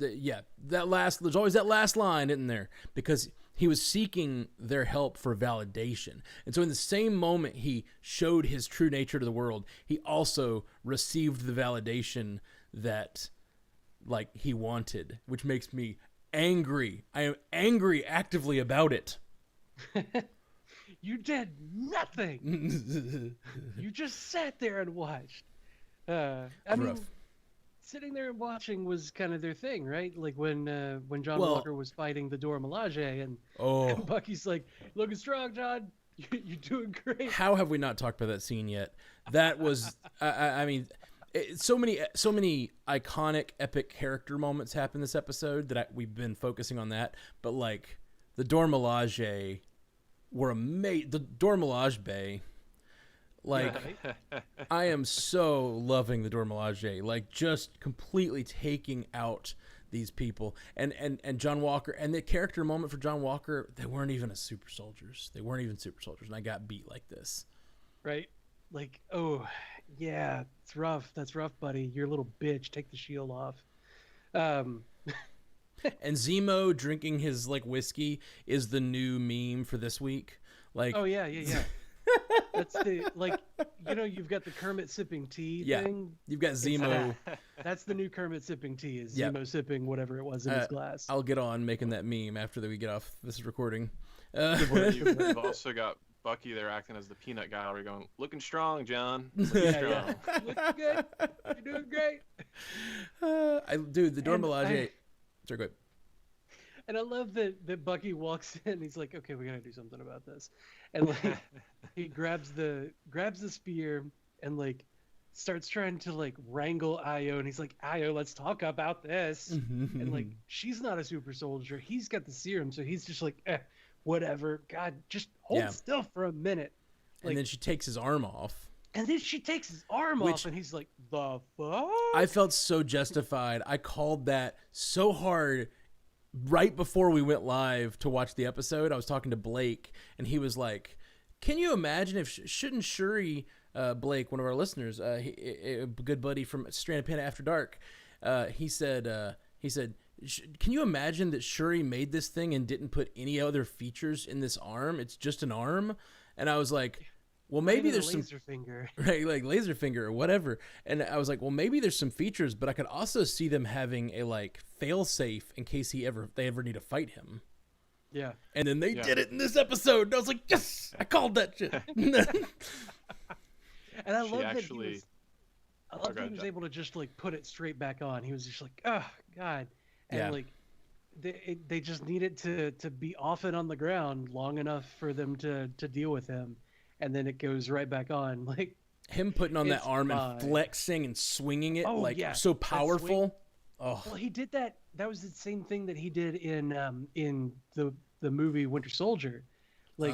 always that last line, isn't there? Because he was seeking their help for validation. And so in the same moment he showed his true nature to the world, he also received the validation that like he wanted, which makes me angry. I am angry actively about it. You did nothing. You just sat there and watched. I mean, sitting there and watching was kind of their thing, right? Like when John Walker was fighting the Dora Milaje, and Bucky's like, "Looking strong, John. You're doing great." How have we not talked about that scene yet? That was, I mean, so many iconic, epic character moments happen this episode that we've been focusing on that. But like the Dora Milaje were amazing. The Dora Milaje Bay. Like, I am so loving the Dora Milaje, like just completely taking out these people and John Walker, and the character moment for John Walker, they weren't even super soldiers. They weren't even super soldiers. And I got beat like this. Right. Like, oh yeah, it's rough. That's rough, buddy. You're a little bitch. Take the shield off. And Zemo drinking his like whiskey is the new meme for this week. Like, oh yeah. That's the, like, you know, you've got the Kermit sipping tea thing. You've got Zemo. That's the new Kermit sipping tea, is Zemo sipping whatever it was in his glass. I'll get on making that meme after we get off this recording. You've also got Bucky there acting as the peanut gallery going, "Looking strong, John. Looking strong. Looking good. You're doing great." The Dora Milaje. Sorry, go ahead. And I love that Bucky walks in and he's like, "Okay, we gotta do something about this." And like he grabs the spear and like starts trying to like wrangle Io, and he's like, "Io, let's talk about this." And like, she's not a super soldier. He's got the serum, so he's just like, whatever. God, just hold still for a minute. Like, and then she takes his arm off. And then she takes his arm off, and he's like, "The fuck?" I felt so justified. I called that so hard. Right before we went live to watch the episode, I was talking to Blake, and he was like, "Can you imagine if shouldn't Shuri, Blake, one of our listeners, a good buddy from Stranded Panda After Dark, he said, can you imagine that Shuri made this thing and didn't put any other features in this arm? It's just an arm." And I was like, well, maybe there's some laser finger, right, like laser finger or whatever. And I was like, well, maybe there's some features, but I could also see them having a like fail safe in case they ever need to fight him. Yeah. And then they did it in this episode. And I was like, yes, I called that shit. And I love that he was able to just like put it straight back on. He was just like, "Oh God," and like they just needed to be off and on the ground long enough for them to deal with him. And then it goes right back on, like him putting on that arm and flexing and swinging it, so powerful. Oh, well, he did that. That was the same thing that he did in the movie Winter Soldier, like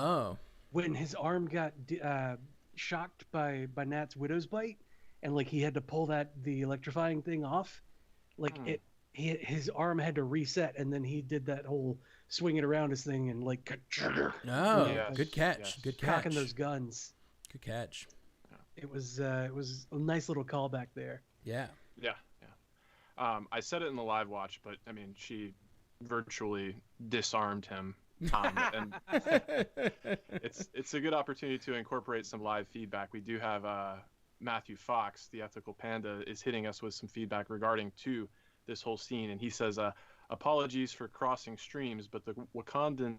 when his arm got shocked by Nat's widow's bite, and like he had to pull the electrifying thing off, like his arm had to reset, and then he did that whole swing it around his thing and like good catch. Good catch. Cocking those guns. Good catch. It was a nice little callback there. Yeah. I said it in the live watch, but I mean, she virtually disarmed him. And it's a good opportunity to incorporate some live feedback. We do have Matthew Fox, the ethical panda, is hitting us with some feedback regarding to this whole scene, and he says, "Apologies for crossing streams, but the Wakandans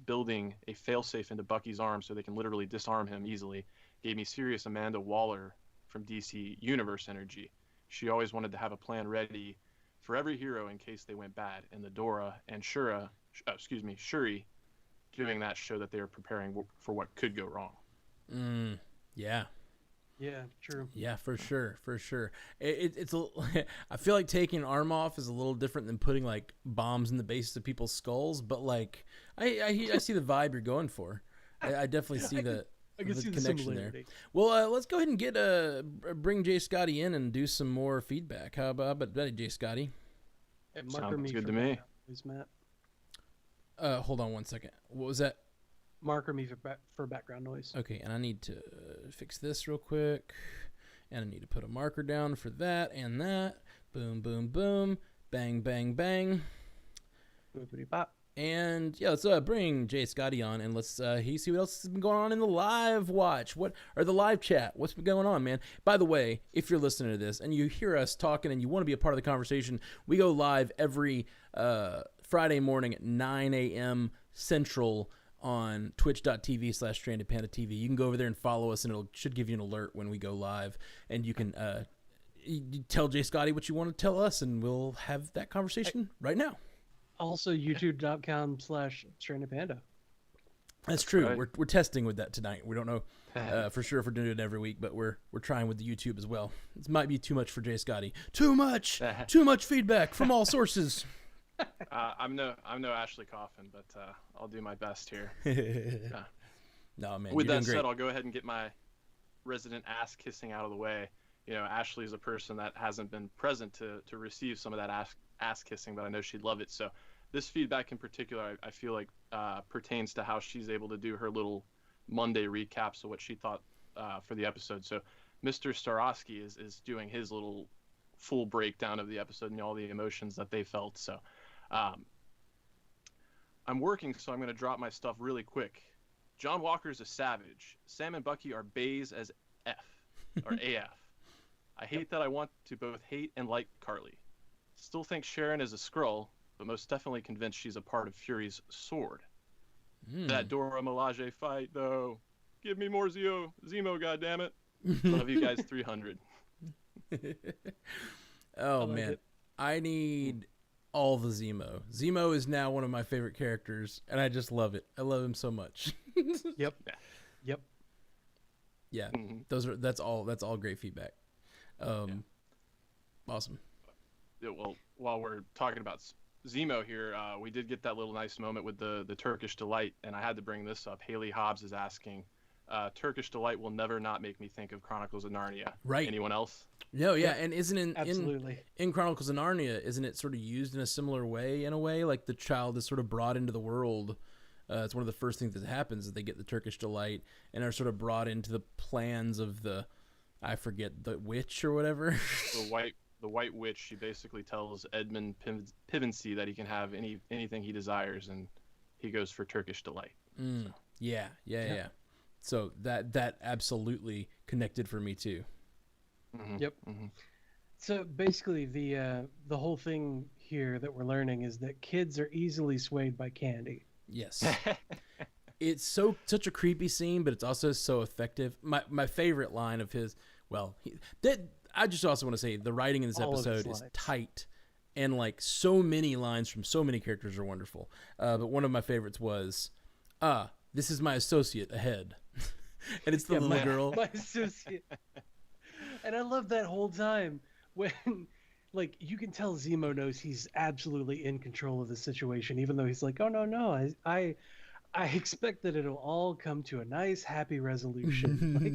building a failsafe into Bucky's arm so they can literally disarm him easily gave me serious Amanda Waller from DC Universe energy. She always wanted to have a plan ready for every hero in case they went bad, and the Dora and Shuri doing that show that they were preparing for what could go wrong." Yeah. Yeah, true. Yeah, for sure, for sure. It's a. I feel like taking an arm off is a little different than putting like bombs in the bases of people's skulls, but like I see the vibe you're going for. I definitely see I can see the connection there. similarity. Well, let's go ahead and get bring Jay Scotty in and do some more feedback. How about that, Jay Scotty? Hey, Sounds good to me. Please, Matt. Hold on one second. What was that? Marker me for background noise. Okay, and I need to fix this real quick. And I need to put a marker down for that and that. Boom, boom, boom. Bang, bang, bang. Boopity bop. And yeah, let's bring Jay Scotty on and let's see what else has been going on in the live watch. The live chat? What's been going on, man? By the way, if you're listening to this and you hear us talking and you want to be a part of the conversation, we go live every Friday morning at 9 a.m. Central on twitch.tv/strandedpandatv. You can go over there and follow us, and it should give you an alert when we go live. And you can you tell Jay Scotty what you want to tell us, and we'll have that conversation right now. Also, youtube.com/strandedpanda. That's true. Right. We're testing with that tonight. We don't know for sure if we're doing it every week, but we're trying with the YouTube as well. This might be too much for Jay Scotty. Too much feedback from all sources. I'm no Ashley Coffin, but I'll do my best here. No, man. With you're that doing said, great. I'll go ahead and get my resident ass kissing out of the way. You know, Ashley is a person that hasn't been present to receive some of that ass kissing, but I know she'd love it. So this feedback in particular, I feel like pertains to how she's able to do her little Monday recaps of what she thought for the episode. So Mr. Starosky is doing his little full breakdown of the episode and all the emotions that they felt. So I'm working, so I'm going to drop my stuff really quick. John Walker's a savage. Sam and Bucky are bays as F or AF. I hate that I want to both hate and like Carly. Still think Sharon is a Skrull, but most definitely convinced she's a part of Fury's sword. That Dora Milaje fight, though. Give me more Zemo, goddammit. Love you guys 300. Oh, like man. it. I need all the Zemo. Zemo is now one of my favorite characters, and I just love it. I love him so much. Yep. Yeah. Yep. Yeah, Mhm. that's all great feedback. Awesome. Yeah, well, while we're talking about Zemo here, we did get that little nice moment with the Turkish Delight, and I had to bring this up. Haley Hobbs is asking, Turkish Delight will never not make me think of Chronicles of Narnia. Right. Anyone else? No, yeah, Yeah, and isn't Absolutely. in Chronicles of Narnia, isn't it sort of used in a similar way, like the child is sort of brought into the world. It's one of the first things that happens is they get the Turkish Delight and are sort of brought into the plans of the witch or whatever. The White Witch. She basically tells Edmund Pivensey that he can have anything he desires, and he goes for Turkish Delight. So. Yeah. So that absolutely connected for me too. Mm-hmm. Yep. Mm-hmm. So basically, the whole thing here that we're learning is that kids are easily swayed by candy. Yes. It's such a creepy scene, but it's also so effective. My favorite line of his, I just also want to say the writing in this All of his episode is lines. tight, and like so many lines from so many characters are wonderful. But one of my favorites was, this is my associate ahead. And it's the little girl. My associate. And I love that whole time when, like, you can tell Zemo knows he's absolutely in control of the situation, even though he's like, oh, no, I expect that it'll all come to a nice, happy resolution. Like,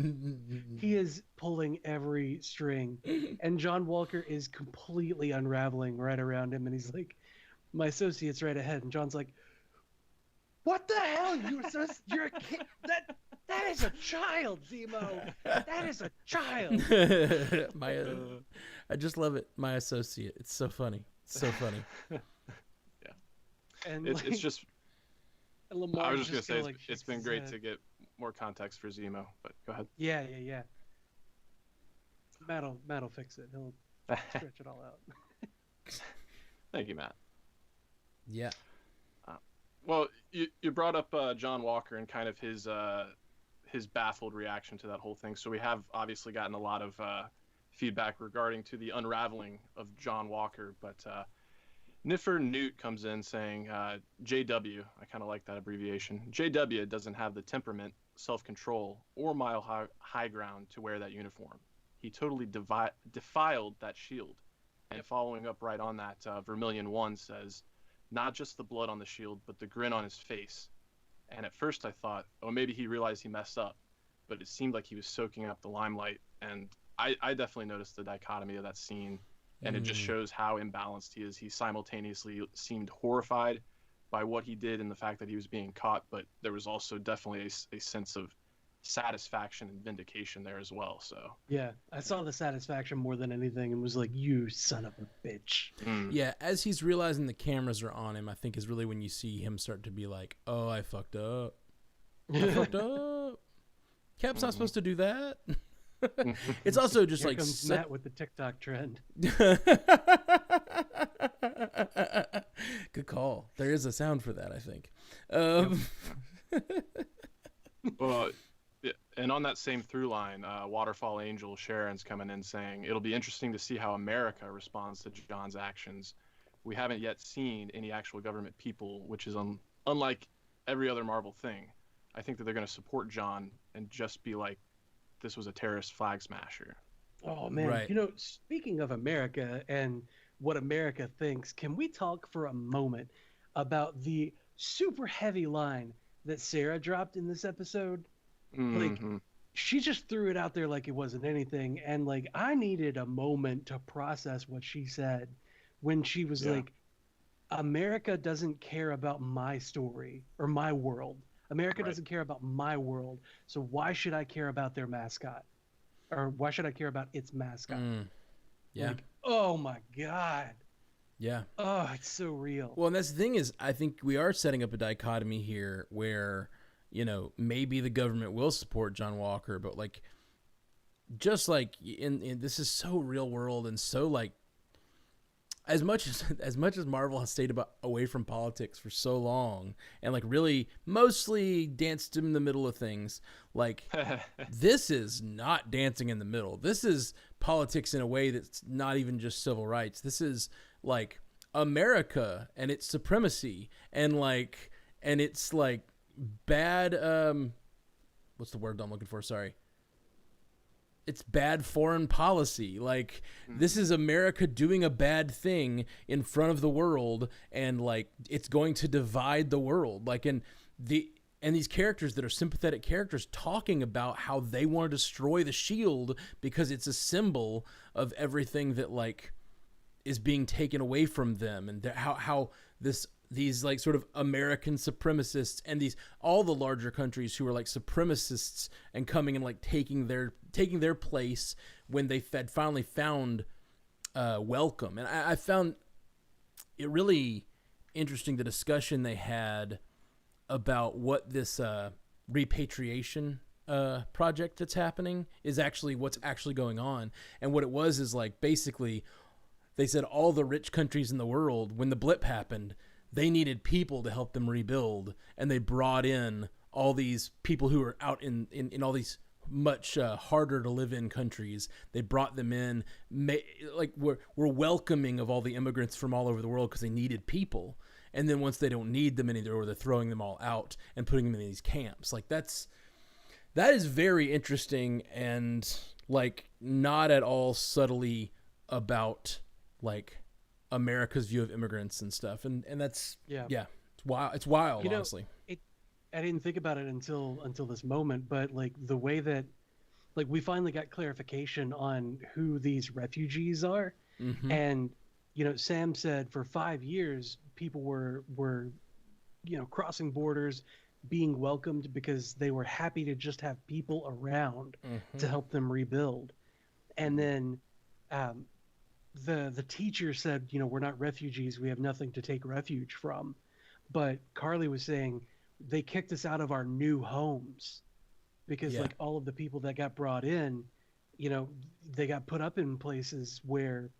he is pulling every string, and John Walker is completely unraveling right around him, and he's like, my associate's right ahead, and John's like, what the hell? You're a kid. That is a child, Zemo. That is a child. I just love it. My associate. It's so funny. It's so funny. Yeah. And It's just. Lamar I was just gonna say like, it's been great to get more context for Zemo, but go ahead. Yeah. Matt'll fix it. He'll stretch it all out. Thank you, Matt. Yeah. Well, you brought up John Walker and kind of his baffled reaction to that whole thing. So we have obviously gotten a lot of feedback regarding to the unraveling of John Walker, but Niffer Newt comes in saying, JW, I kind of like that abbreviation. JW doesn't have the temperament, self-control, or mile high ground to wear that uniform. He totally defiled that shield. And following up right on that, Vermilion 1 says, not just the blood on the shield, but the grin on his face. And at first I thought, oh, maybe he realized he messed up. But it seemed like he was soaking up the limelight. And I definitely noticed the dichotomy of that scene. And it just shows how imbalanced he is. He simultaneously seemed horrified by what he did and the fact that he was being caught, but there was also definitely a sense of satisfaction and vindication there as well. So yeah, I saw the satisfaction more than anything and was like, you son of a bitch. Yeah, as he's realizing the cameras are on him, I think is really when you see him start to be like, oh, I fucked up. I fucked up. Cap's not supposed to do that. It's also just Here like comes Matt with the TikTok trend. Good call. There is a sound for that, I think. Well, and on that same through line, Waterfall Angel Sharon's coming in saying it'll be interesting to see how America responds to John's actions. We haven't yet seen any actual government people, which is unlike every other Marvel thing. I think that they're going to support John and just be like, this was a terrorist flag smasher. Oh man, Right. You know, speaking of America and what America thinks, can we talk for a moment about the super heavy line that Sarah dropped in this episode? Like, she just threw it out there like it wasn't anything, and like I needed a moment to process what she said when she was like, America doesn't care about my story or my world. America doesn't care about my world, so why should I care about their mascot? Or why should I care about its mascot? Yeah. Like, oh my God. Yeah. Oh, it's so real. Well, and that's the thing is, I think we are setting up a dichotomy here where, you know, maybe the government will support John Walker, but like, just like in this is so real world and so like, as much as Marvel has stayed away from politics for so long and like really mostly danced in the middle of things, like this is not dancing in the middle. This is politics in a way that's not even just civil rights. This is like America and its supremacy and it's like bad what's the word I'm looking for? Sorry. It's bad foreign policy. Like this is America doing a bad thing in front of the world, and like it's going to divide the world. Like and these characters that are sympathetic characters talking about how they want to destroy the shield because it's a symbol of everything that like is being taken away from them, and how these like sort of American supremacists and all the larger countries who are like supremacists and coming and like taking their place when they finally found welcome. And I found it really interesting, the discussion they had about what this repatriation project that's happening is actually what's actually going on. And what it was is like basically they said all the rich countries in the world, when the blip happened, they needed people to help them rebuild, and they brought in all these people who are out in all these much harder to live in countries. They brought them in, like we're welcoming of all the immigrants from all over the world because they needed people. And then once they don't need them anymore, they're throwing them all out and putting them in these camps. Like that is very interesting and like not at all subtly about like America's view of immigrants and stuff, and that's it's wild. Honestly, I didn't think about it until this moment, but like the way that like we finally got clarification on who these refugees are, and you know, Sam said for 5 years people were you know, crossing borders, being welcomed because they were happy to just have people around to help them rebuild, and then the teacher said, you know, we're not refugees, we have nothing to take refuge from. But Carly was saying they kicked us out of our new homes because like all of the people that got brought in, you know, they got put up in places where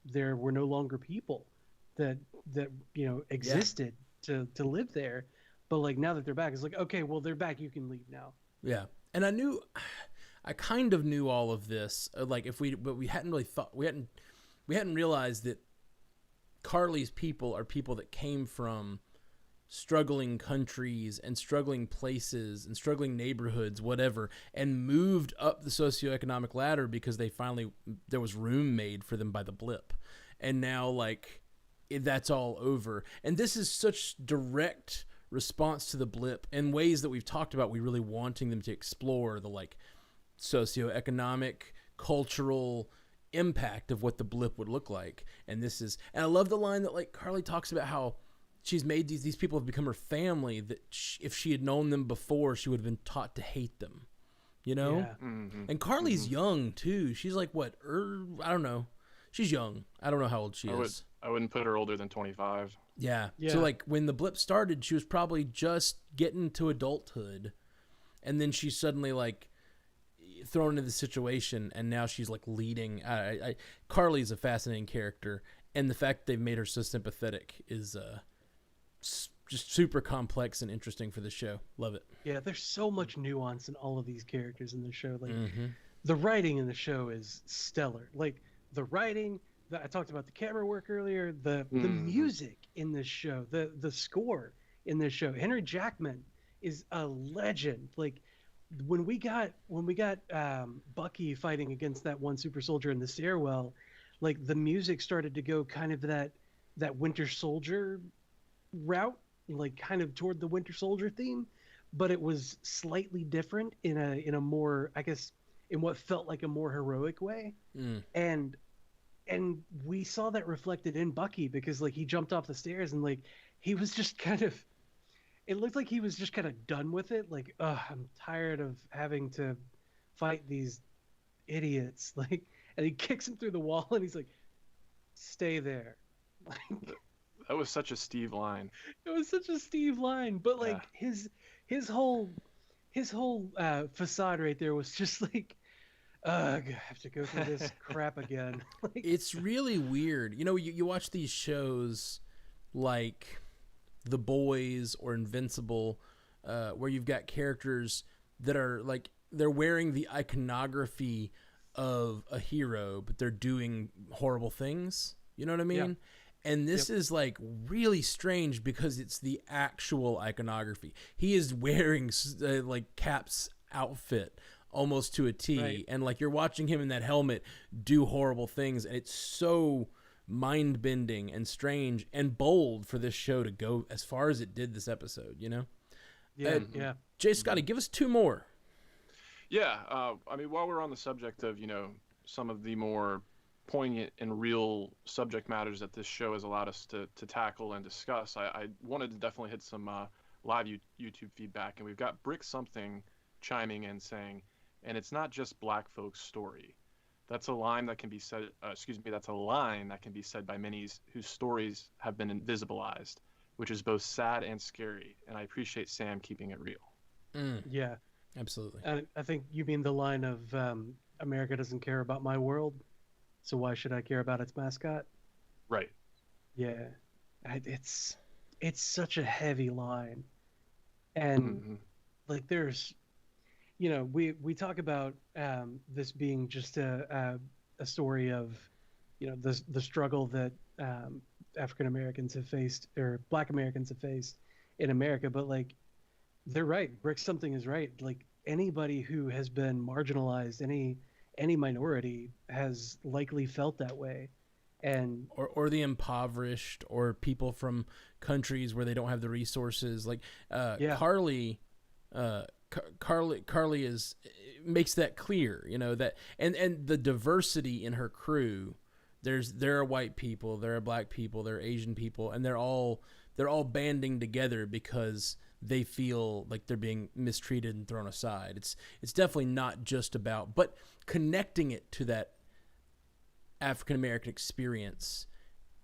there were no longer people that you know existed to live there. But like now that they're back, it's like, okay, well, they're back, you can leave now. Yeah. And I kind of knew all of this, like but we hadn't really thought, we hadn't realized that Carly's people are people that came from struggling countries and struggling places and struggling neighborhoods, whatever, and moved up the socioeconomic ladder because there was room made for them by the blip. And now, like, that's all over. And this is such direct response to the blip in ways that we've talked about. We really wanting them to explore the, like, socioeconomic, cultural impact of what the blip would look like. And I love the line that, like, Carly talks about how she's made these people have become her family, that if she had known them before, she would have been taught to hate them, you know? Yeah. Mm-hmm. And Carly's young too. She's like, what? I don't know. She's young. I don't know how old she is. I wouldn't put her older than 25. Yeah. Yeah. So, like, when the blip started, she was probably just getting to adulthood. And then she's suddenly, like, thrown into the situation, and now she's, like, leading. Carly's a fascinating character, and the fact they've made her so sympathetic is just super complex and interesting for the show. Love it. Yeah, there's so much nuance in all of these characters in the show. Like, Mm-hmm. the writing in the show is stellar. Like, the writing, I talked about the camera work earlier, the music in this show, the score in this show. Henry Jackman is a legend. Like, when we got Bucky fighting against that one super soldier in the stairwell, like, the music started to go kind of that Winter Soldier route, like, kind of toward the Winter Soldier theme, but it was slightly different in a more, I guess, in what felt like a more heroic way. And we saw that reflected in Bucky, because, like, he jumped off the stairs and, like, he was just kind of, it looked like he was just kind of done with it. Like, I'm tired of having to fight these idiots. Like, and he kicks him through the wall and he's like, stay there. Like, That was such a Steve line. it was such a Steve line, but, like, his whole facade right there was just like, I have to go through this crap again. Like, It's really weird. You know, you watch these shows like The Boys or Invincible, where you've got characters that are, like, they're wearing the iconography of a hero, but they're doing horrible things. You know what I mean? Yeah. And this is, like, really strange because it's the actual iconography. He is wearing, like, Cap's outfit almost to a T. Right. And, like, you're watching him in that helmet do horrible things. And it's so mind-bending and strange and bold for this show to go as far as it did this episode, you know? yeah. Jay Scotty, give us two more. Yeah, I mean, while we're on the subject of, you know, some of the more poignant and real subject matters that this show has allowed us to tackle and discuss, I wanted to definitely hit some live YouTube feedback, and we've got Brick Something chiming in saying, and it's not just black folks' story. That's a line that can be said, that's a line that can be said by many whose stories have been invisibilized, which is both sad and scary, and I appreciate Sam keeping it real. Yeah. Absolutely. I think you mean the line of, America doesn't care about my world, so why should I care about its mascot? Right. Yeah. It's such a heavy line. And like, there's, you know, we talk about this being just a story of, you know, the struggle that African Americans have faced, or Black Americans have faced in America, but, like, they're right. Brick Something is right. Like, anybody who has been marginalized, any minority has likely felt that way. And or the impoverished, or people from countries where they don't have the resources. Like Carly is makes that clear, you know, that and the diversity in her crew. There are white people, there are black people, there are Asian people, and they're all banding together because they feel like they're being mistreated and thrown aside. It's definitely not just about, but connecting it to that African American experience,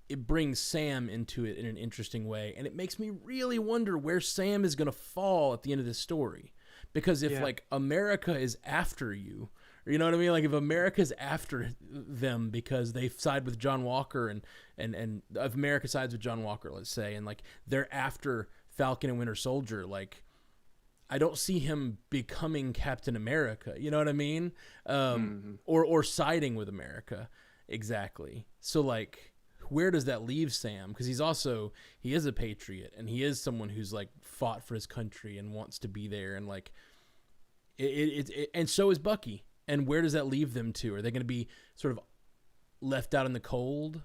it brings Sam into it in an interesting way, and it makes me really wonder where Sam is going to fall at the end of this story. Because if like America is after you, or, you know what I mean? Like, if America's after them because they side with John Walker and if America sides with John Walker, let's say, and, like, they're after Falcon and Winter Soldier, like, I don't see him becoming Captain America, you know what I mean? Or siding with America. Exactly. So, like, where does that leave Sam? Because he is a patriot, and he is someone who's like fought for his country and wants to be there, and like and so is Bucky. And where does that leave them to? Are they going to be sort of left out in the cold?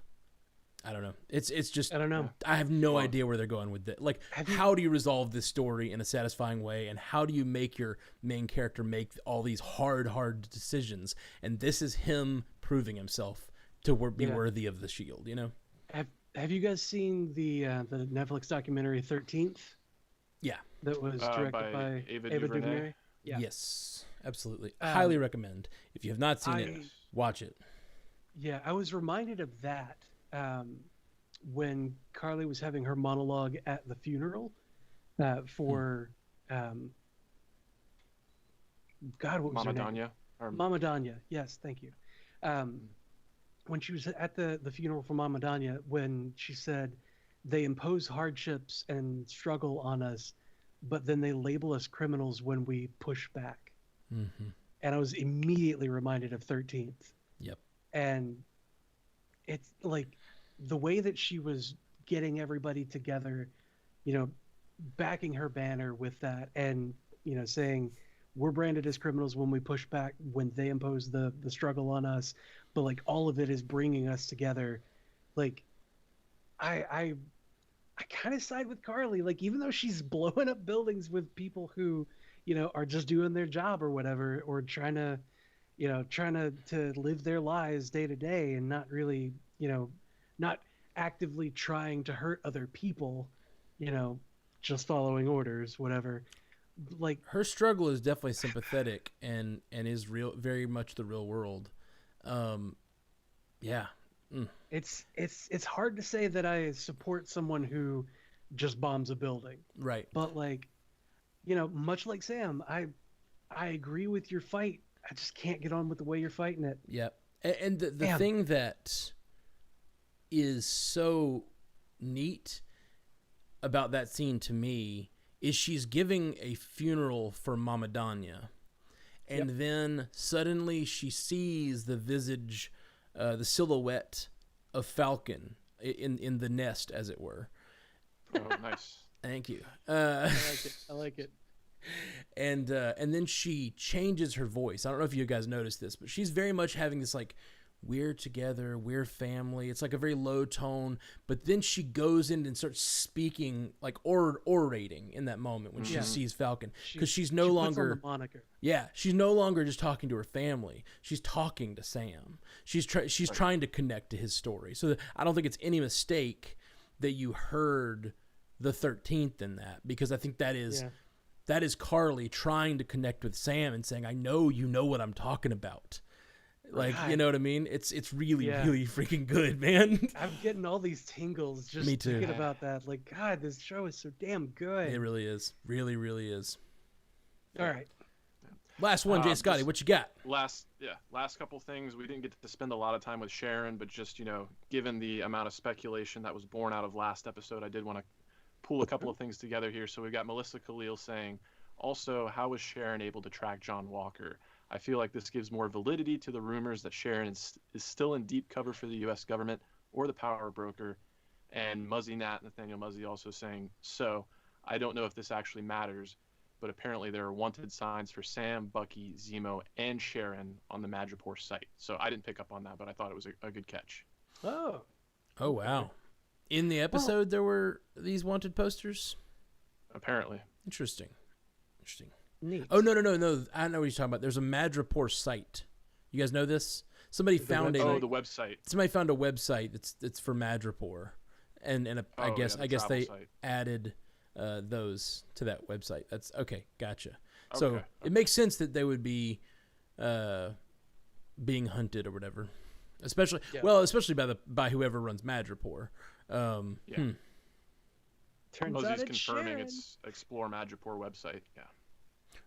I don't know. It's just, I don't know. I have no idea where they're going with it. Like, how do you resolve this story in a satisfying way? And how do you make your main character make all these hard decisions? And this is him proving himself to be worthy of the shield, you know? Have you guys seen the Netflix documentary 13th? Yeah. That was directed by Ava DuVernay? Yeah. Yes, absolutely. Highly recommend. If you have not seen it, watch it. Yeah, I was reminded of that when Carly was having her monologue at the funeral for God, what was her name? Mama Danya. Yes, thank you. When she was at the funeral for Mama Danya, when she said they impose hardships and struggle on us, but then they label us criminals when we push back. Mm-hmm. And I was immediately reminded of 13th. Yep. And it's like the way that she was getting everybody together, you know, backing her banner with that, and, you know, saying we're branded as criminals when we push back, when they impose the struggle on us, but like all of it is bringing us together. Like I kind of side with Carly, like, even though she's blowing up buildings with people who, you know, are just doing their job or whatever, or trying to live their lives day to day and not really, you know, not actively trying to hurt other people, you know, just following orders, whatever. Like, her struggle is definitely sympathetic and is real, very much the real world. Yeah. It's hard to say that I support someone who just bombs a building. Right. But, like, you know, much like Sam, I agree with your fight. I just can't get on with the way you're fighting it. Yep. And the thing that is so neat about that scene to me is she's giving a funeral for Mama Danya. And then suddenly she sees the visage, the silhouette of Falcon in the nest, as it were. Oh, nice. Thank you. I like it. And then she changes her voice. I don't know if you guys noticed this, but she's very much having this like, we're together, we're family. It's like a very low tone, but then she goes in and starts speaking, like orating in that moment when she sees Falcon, because she's no longer puts on the moniker. Yeah, she's no longer just talking to her family. She's talking to Sam. She's trying to connect to his story. So I don't think it's any mistake that you heard the 13th in that, because I think that is Carly trying to connect with Sam and saying, I know you know what I'm talking about. Like, you know what I mean? It's really, really freaking good, man. I'm getting all these tingles just Me too. thinking about that. Like, God, this show is so damn good. It really is. Really, really is. All right. Last one, Jay Scotty, what you got? Last couple things. We didn't get to spend a lot of time with Sharon, but just, you know, given the amount of speculation that was born out of last episode, I did want to pull a couple of things together here. So we've got Melissa Khalil saying, also, how was Sharon able to track John Walker? I feel like this gives more validity to the rumors that Sharon is still in deep cover for the U.S. government or the power broker. And Muzzy Nat, Nathaniel Muzzy, also saying, so I don't know if this actually matters, but apparently there are wanted signs for Sam, Bucky, Zemo, and Sharon on the Madripoor site. So I didn't pick up on that, but I thought it was a good catch. Oh, wow. In the episode, there were these wanted posters? Apparently. Interesting. neat. Oh, no. I know what you're talking about. There's a Madripoor site. You guys know this? Somebody found the website. Somebody found a website that's for Madripoor, and I guess they site. added those to that website. That's okay. Gotcha. So it makes sense that they would be being hunted or whatever, especially by whoever runs Madripoor. Turns out it's confirming Sharon. its Explore Madripoor website. Yeah.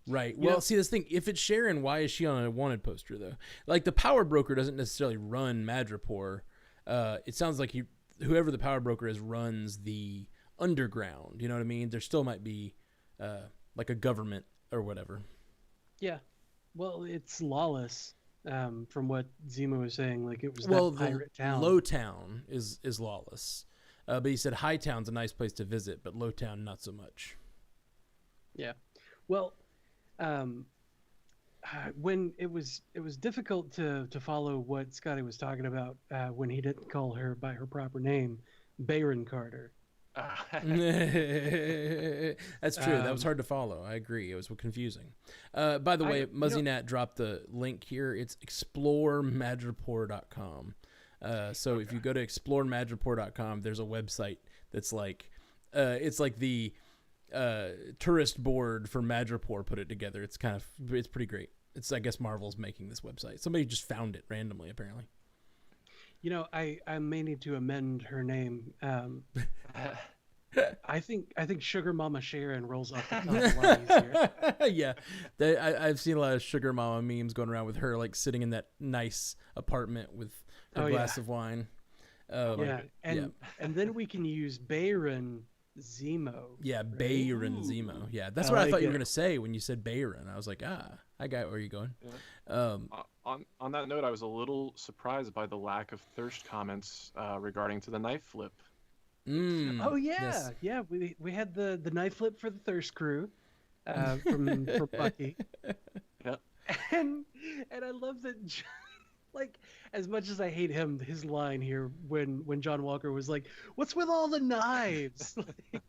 Right. Well, see, this thing, if it's Sharon, why is she on a wanted poster, though? Like, the power broker doesn't necessarily run Madripoor. It sounds like whoever the power broker is runs the underground. You know what I mean? There still might be like a government or whatever. Yeah. Well, it's lawless. from what Zima was saying. Like, it was Well, that the pirate town. low town is lawless, but he said high town's a nice place to visit, but low town not so much. Yeah. Well, when it was difficult to follow what Scotty was talking about when he didn't call her by her proper name, Bayron Carter. That's true. That was hard to follow. I agree. It was confusing. By the way, Muzzy Nat dropped the link here. It's exploremadripoor.com. So if you go to exploremadripoor.com, there's a website that's like, it's like the tourist board for Madripoor put it together. It's pretty great. It's, I guess, Marvel's making this website. Somebody just found it randomly, apparently. You know, I may need to amend her name. I think Sugar Mama Sharon rolls off the tongue a lot easier. Yeah, I've seen a lot of Sugar Mama memes going around with her, like sitting in that nice apartment with her glass of wine. And then we can use Bayron Zemo. Yeah, right? Bayron Zemo. Yeah, that's what I thought you were gonna say when you said Bayron. I was like, I got where you're going. Yeah. On that note, I was a little surprised by the lack of thirst comments regarding to the knife flip. Oh yeah, yes. We had the knife flip for the thirst crew from Bucky. Yep. And I love that. Like, as much as I hate him, his line here when John Walker was like, "What's with all the knives?" Like,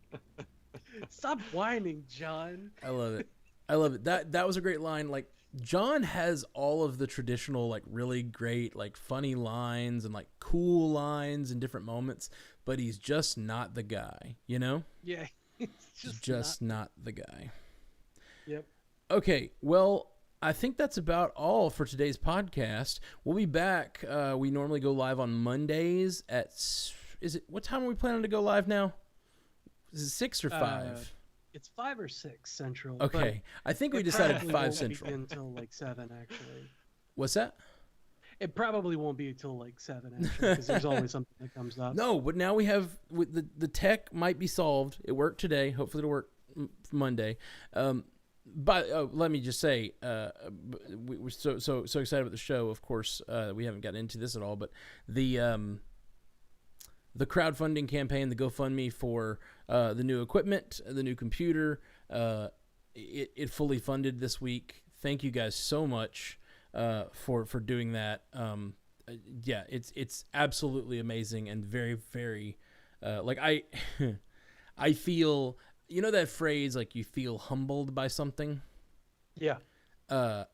stop whining, John. I love it. That was a great line. Like, John has all of the traditional, like, really great, like, funny lines and, like, cool lines in different moments, but he's just not the guy, you know? Yeah, he's just not the guy. Yep. Okay, well, I think that's about all for today's podcast. We'll be back. We normally go live on Mondays at, what time are we planning to go live now? Is it 6 or 5? It's 5 or 6 Central. Okay, I think we decided 5 Central. Until like 7, actually. What's that? It probably won't be until like 7, actually, because there's always something that comes up. No, but now we have the tech might be solved. It worked today. Hopefully it'll work Monday. But let me just say, we're so excited about the show. Of course, we haven't gotten into this at all, but the crowdfunding campaign, the GoFundMe for the new equipment, the new computer, it fully funded this week. Thank you guys so much for doing that. Yeah, it's absolutely amazing and very, very like I feel, you know that phrase, like, you feel humbled by something? Yeah. I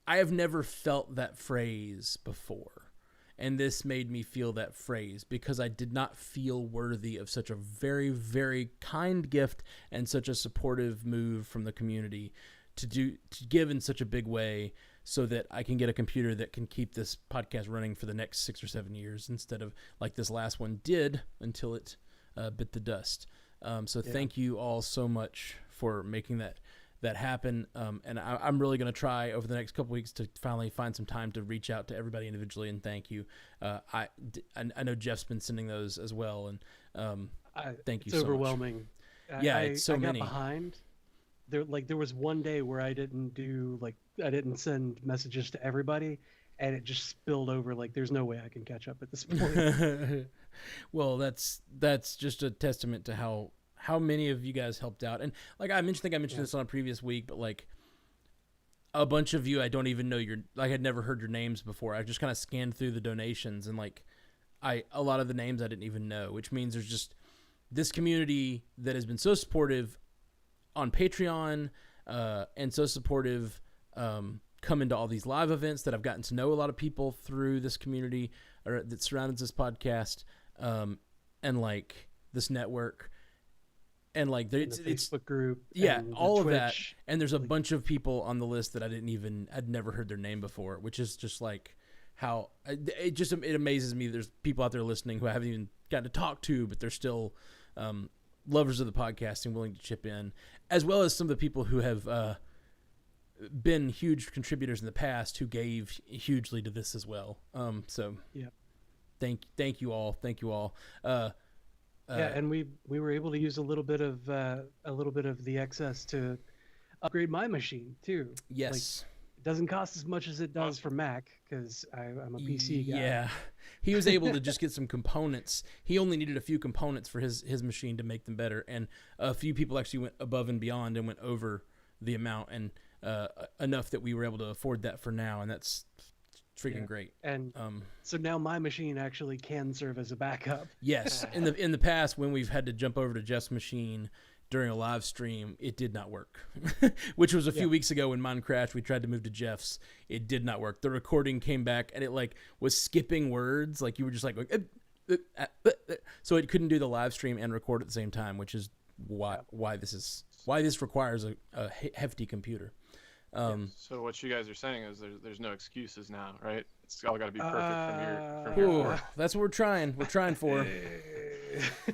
have never felt that phrase before. And this made me feel that phrase because I did not feel worthy of such a very, very kind gift and such a supportive move from the community to give in such a big way so that I can get a computer that can keep this podcast running for the next 6 or 7 years instead of like this last one did until it bit the dust. Thank you all so much for making that happen. And I'm really going to try over the next couple weeks to finally find some time to reach out to everybody individually and thank you. I know Jeff's been sending those as well. And thank you so much. It's overwhelming. It's so many. I got behind. There was one day where I didn't send messages to everybody, and it just spilled over. Like, there's no way I can catch up at this point. Well, that's just a testament to how many of you guys helped out. And like I mentioned this on a previous week, but like a bunch of you, I don't even know I had never heard your names before. I just kind of scanned through the donations and like a lot of the names I didn't even know, which means there's just this community that has been so supportive on Patreon, and so supportive, coming to all these live events that I've gotten to know a lot of people through this community or that surrounds this podcast, and like this network. And like it's Facebook group, all of Twitch. that, and there's a bunch of people on the list that I'd never heard their name before, which is just like how it amazes me. There's people out there listening who I haven't even gotten to talk to, but they're still lovers of the podcast and willing to chip in, as well as some of the people who have been huge contributors in the past who gave hugely to this as well. Thank you all. And we were able to use a little bit of the excess to upgrade my machine too. Yes. It doesn't cost as much as it does for Mac because I'm a PC guy. Yeah, he was able to just get some components. He only needed a few components for his machine to make them better, and a few people actually went above and beyond and went over the amount, and enough that we were able to afford that for now, and that's freaking great. And so now my machine actually can serve as a backup. Yes, in the past when we've had to jump over to Jeff's machine during a live stream, it did not work. Which was a few weeks ago when mine crashed. We tried to move to Jeff's. It did not work. The recording came back and it like was skipping words. Like you were just like so it couldn't do the live stream and record at the same time, which is why this requires a hefty computer. So what you guys are saying is there's no excuses now, right? It's all got to be perfect from your that's what we're trying. We're trying for.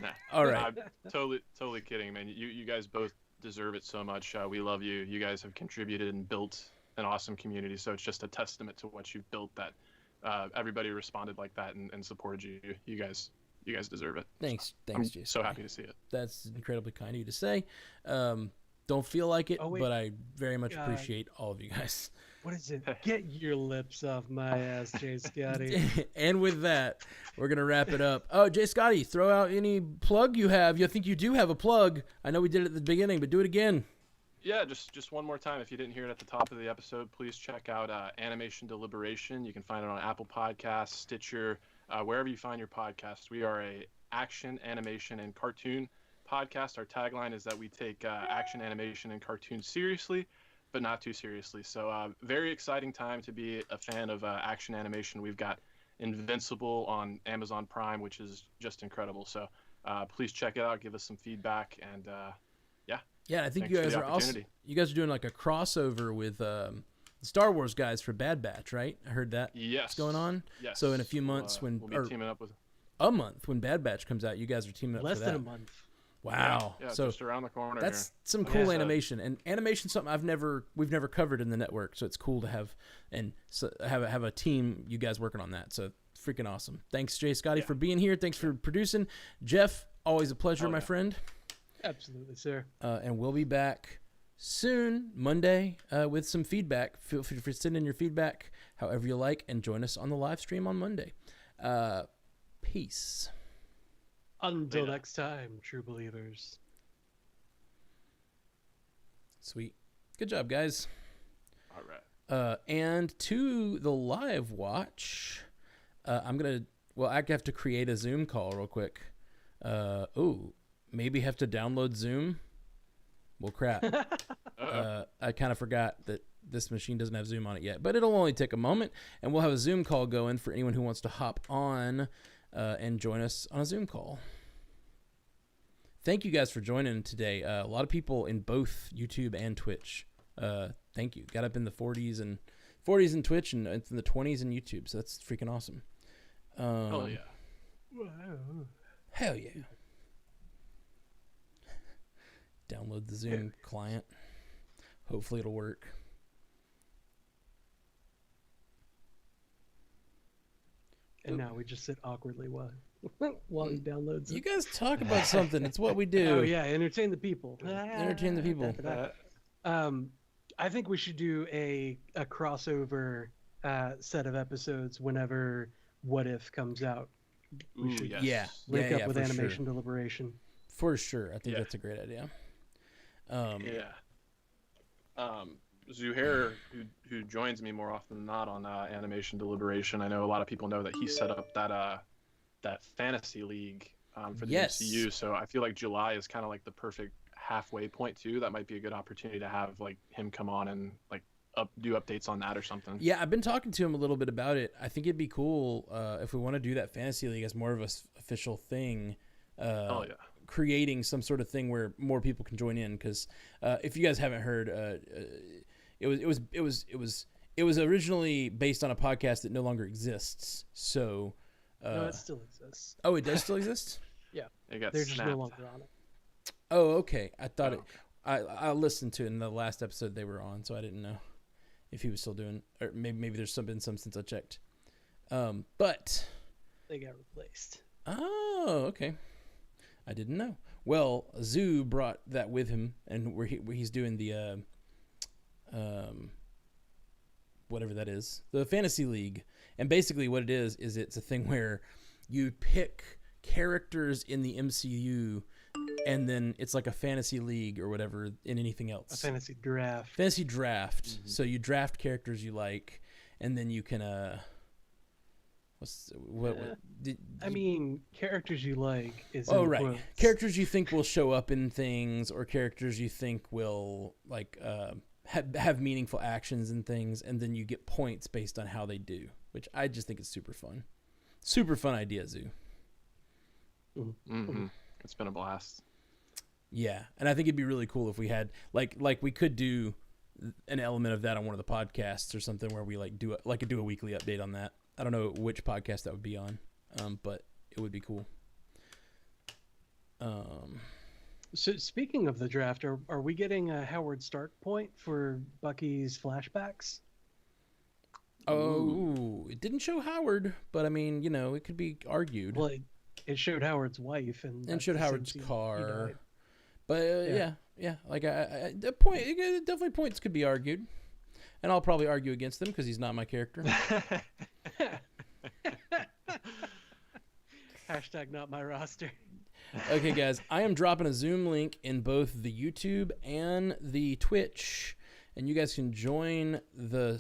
Nah, all right. I'm totally kidding, man. You guys both deserve it so much. We love you. You guys have contributed and built an awesome community. So it's just a testament to what you've built that everybody responded like that and supported you. You guys deserve it. Thanks, Jason. So happy to see it. That's incredibly kind of you to say. Don't feel like it, but I very much appreciate all of you guys. What is it? Get your lips off my ass, Jay Scotty. And with that, we're going to wrap it up. Oh, Jay Scotty, throw out any plug you have. I think you do have a plug. I know we did it at the beginning, but do it again. Yeah, just one more time. If you didn't hear it at the top of the episode, please check out Animation Deliberation. You can find it on Apple Podcasts, Stitcher, wherever you find your podcasts. We are a action, animation, and cartoon podcast. Our tagline is that we take action, animation, and cartoons seriously, but not too seriously. So very exciting time to be a fan of action animation. We've got Invincible on Amazon Prime, which is just incredible. So please check it out, give us some feedback, and I think you guys are also doing like a crossover with the Star Wars guys for Bad Batch, right? I heard that. Yes. What's going on? Yes. So in a few months we'll be teaming up with a month when Bad Batch comes out, you guys are teaming up less for that. than a month. Wow. Yeah, so just around the corner. That's here. some cool animation, and animation something we've never covered in the network. So it's cool to have have a team you guys working on that. So freaking awesome. Thanks, Jay Scotty, for being here. Thanks for producing. Jeff, always a pleasure, my friend. Absolutely, sir. And we'll be back soon, Monday, with some feedback. Feel free to send in your feedback however you like, and join us on the live stream on Monday. Peace. Until next time, true believers. Sweet. Good job, guys. All right. And to the live watch, I have to create a Zoom call real quick. Maybe have to download Zoom. Well, crap. I kind of forgot that this machine doesn't have Zoom on it yet, but it'll only take a moment, and we'll have a Zoom call going for anyone who wants to hop on and join us on a Zoom call. Thank you guys for joining today. A lot of people in both YouTube and Twitch. Thank you. Got up in the 40s in Twitch and in the 20s in YouTube, so that's freaking awesome. Oh yeah. Wow. Hell yeah. Download the Zoom client. Hopefully it'll work. And now we just sit awkwardly while he downloads it. You guys talk about something. It's what we do. Oh yeah, entertain the people. Entertain the people. I think we should do a crossover set of episodes whenever What If comes out. We should link up with Animation Deliberation. For sure. I think that's a great idea. Zuhair, who joins me more often than not on Animation Deliberation, I know a lot of people know that he set up that fantasy league for the MCU. So I feel like July is kind of like the perfect halfway point too. That might be a good opportunity to have like him come on and like do updates on that or something. Yeah, I've been talking to him a little bit about it. I think it'd be cool if we want to do that fantasy league as more of a official thing. Creating some sort of thing where more people can join in, because if you guys haven't heard, it was originally based on a podcast that no longer exists. So no, it still exists. Oh, it does still exist? Yeah, they're just no longer on it. Oh, okay. I thought I listened to it in the last episode they were on, so I didn't know if he was still doing, or maybe there's been some since I checked. But they got replaced. Oh, okay. I didn't know. Well, Zoo brought that with him, and where he's doing the whatever that is, the Fantasy League. And basically what it is it's a thing where you pick characters in the MCU, and then it's like a fantasy league or whatever in anything else. A fantasy draft. Fantasy draft. Mm-hmm. So you draft characters you like, and then you can I mean, characters you like is right. quotes. Characters you think will show up in things, or characters you think will like have meaningful actions and things, and then you get points based on how they do, which I just think is super fun. Super fun idea, Zoo. Mm-hmm. It's been a blast. Yeah, and I think it'd be really cool if we had like we could do an element of that on one of the podcasts or something where we do a weekly update on that. I don't know which podcast that would be on, but it would be cool. So speaking of the draft, are we getting a Howard Stark point for Bucky's flashbacks? Oh, it didn't show Howard, but I mean, it could be argued. Well, it showed Howard's wife and showed Howard's car. But yeah, like the point, definitely points could be argued, and I'll probably argue against them because he's not my character. Hashtag not my roster. Okay, guys, I am dropping a Zoom link in both the YouTube and the Twitch, and you guys can join the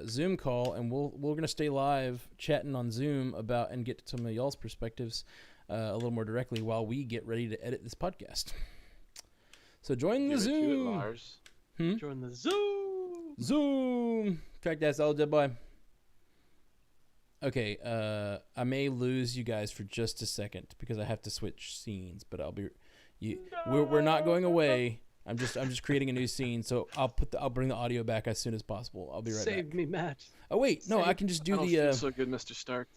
Zoom call, and we're gonna stay live chatting on Zoom about and get some of y'all's perspectives a little more directly while we get ready to edit this podcast. So join the Zoom. Lars. Join the Zoom. Zoom. Track that solid boy. Okay, I may lose you guys for just a second because I have to switch scenes, but I'll be. We're not going away. I'm just creating a new scene, so I'll bring the audio back as soon as possible. I'll be right back. Save me, Matt. Oh wait, no, I can just do the. So good, Mr. Stark.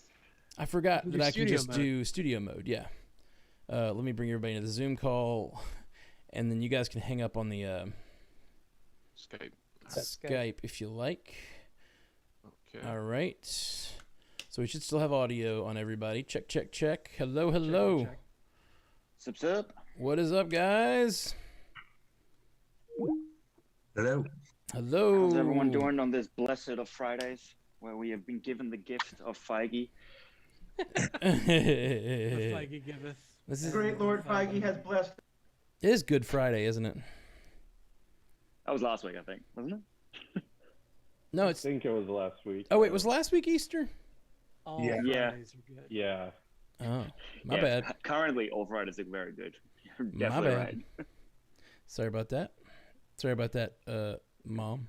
I forgot that I can just mode. do studio mode. Yeah. Let me bring everybody into the Zoom call, and then you guys can hang up on the Skype if you like. Okay. All right. So we should still have audio on everybody. Check, check, check. Hello, hello. Check. Sup, sup? What is up, guys? Hello. Hello. How's everyone doing on this blessed of Fridays, where we have been given the gift of Feige? Feige giveth. This is Great Lord Feige has blessed. It is Good Friday, isn't it? That was last week, I think, wasn't it? No, I it's. think it was last week. Oh wait, was last week Easter? All Yeah. Fridays are good. Yeah. Oh, my Yeah, bad. Currently, all Fridays look very good. You're My definitely bad. right. Sorry about that. Mom.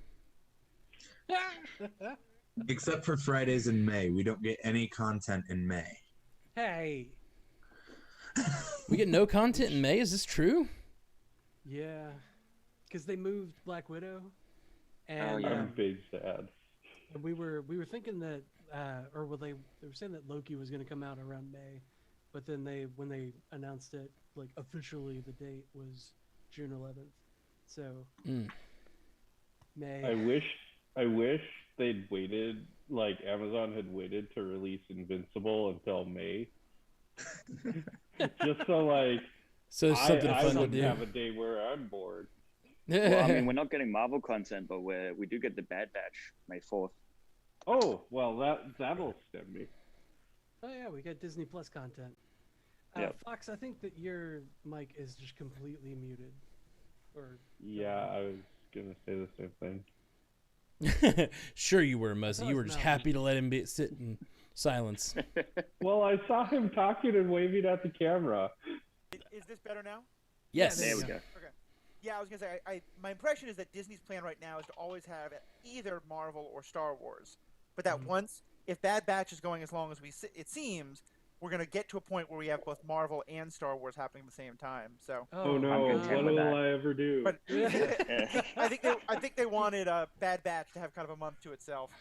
Except for Fridays in May. We don't get any content in May. Hey. We get no content in May. Is this true? Yeah. Because they moved Black Widow. And Oh, yeah. I'm big sad. we were thinking that they were saying that Loki was going to come out around May, but then when they announced it, like officially the date was June 11th. So May. I wish they'd waited, like Amazon had waited to release Invincible until May. Just so like So it's something I fun to don't do. have a day where I'm bored. Well, I mean, we're not getting Marvel content, but we do get the Bad Batch May 4th. Oh, well that'll stem me. Oh yeah, we got Disney Plus content. Yep. Fox, I think that your mic is just completely muted. Or Yeah, I was gonna say the same thing. Sure you were, Muzzy. You were just No. happy to let him sit in silence. Well, I saw him talking and waving at the camera. Is this better now? Yes. There we go. Okay. Yeah, I was gonna say, my impression is that Disney's plan right now is to always have either Marvel or Star Wars, but that once, if Bad Batch is going as long as it seems, we're gonna get to a point where we have both Marvel and Star Wars happening at the same time. So. Oh no, content what with will that. I ever do? But I think they wanted Bad Batch to have kind of a month to itself.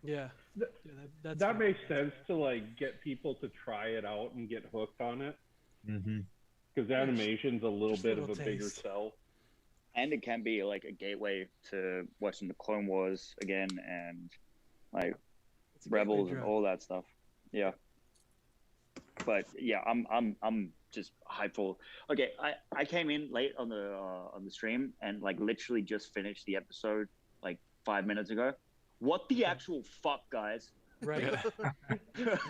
yeah. That's that fine. makes sense to like get people to try it out and get hooked on it. Mm-hmm. Because animation's a little just bit a of a little bigger taste. sell. And it can be like a gateway to watching the Clone Wars again and like It's a gateway Rebels and drug. all that stuff. Yeah. But yeah, I'm just hypeful. Okay, I came in late on the stream and like literally just finished the episode like 5 minutes ago. What the actual fuck, guys? Right.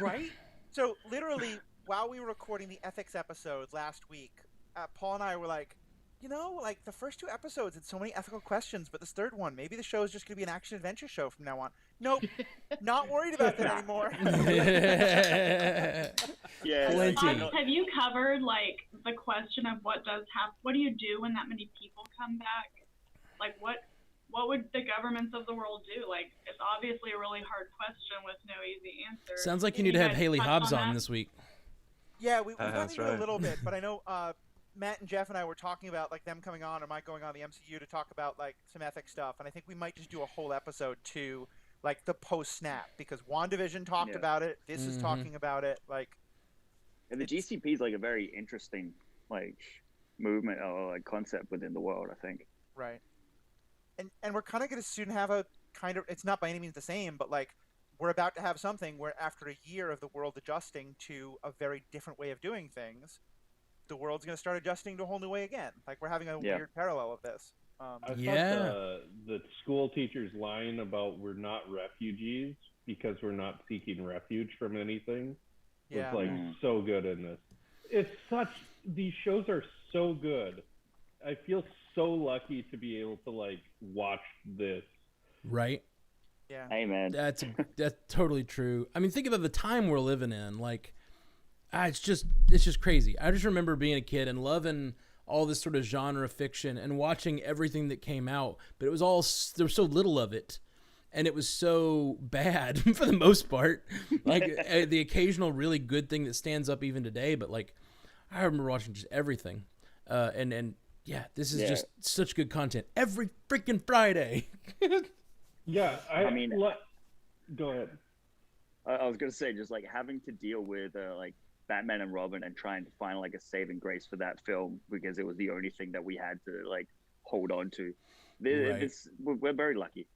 Right. So literally, while we were recording the ethics episode last week, Paul and I were like, like the first 2 episodes had so many ethical questions, but this third one, maybe the show is just going to be an action adventure show from now on. Nope, not worried about that anymore. Yeah. Plenty. Have you covered like the question of what do you do when that many people come back? Like what would the governments of the world do? Like it's obviously a really hard question with no easy answer. Sounds like you need to have Haley Hobbs on this week. Yeah, we've gone That's into right. a little bit, but I know Matt and Jeff and I were talking about like them coming on or Mike going on the MCU to talk about like some ethics stuff, and I think we might just do a whole episode to like the post snap because WandaVision talked about it. This is talking about it. Like, and the GCP is like a very interesting like movement or like concept within the world, I think. Right. And we're kind of going to soon have a kind of, it's not by any means the same, but like we're about to have something where after a year of the world adjusting to a very different way of doing things, the world's going to start adjusting to a whole new way again. Like we're having a weird parallel of this. I thought the school teacher's line about we're not refugees because we're not seeking refuge from anything was like so good in this. These shows are so good. I feel so lucky to be able to like watch this. Right. Yeah. Hey man. That's totally true. I mean, think about the time we're living in. Like, it's just crazy. I just remember being a kid and loving all this sort of genre fiction and watching everything that came out, but there was so little of it, and it was so bad for the most part. Like the occasional really good thing that stands up even today, but like I remember watching just everything, and yeah, this is just such good content every freaking Friday. Yeah, I mean, go ahead. I was gonna say just like having to deal with like Batman and Robin and trying to find like a saving grace for that film because it was the only thing that we had to like hold on to. We're very lucky.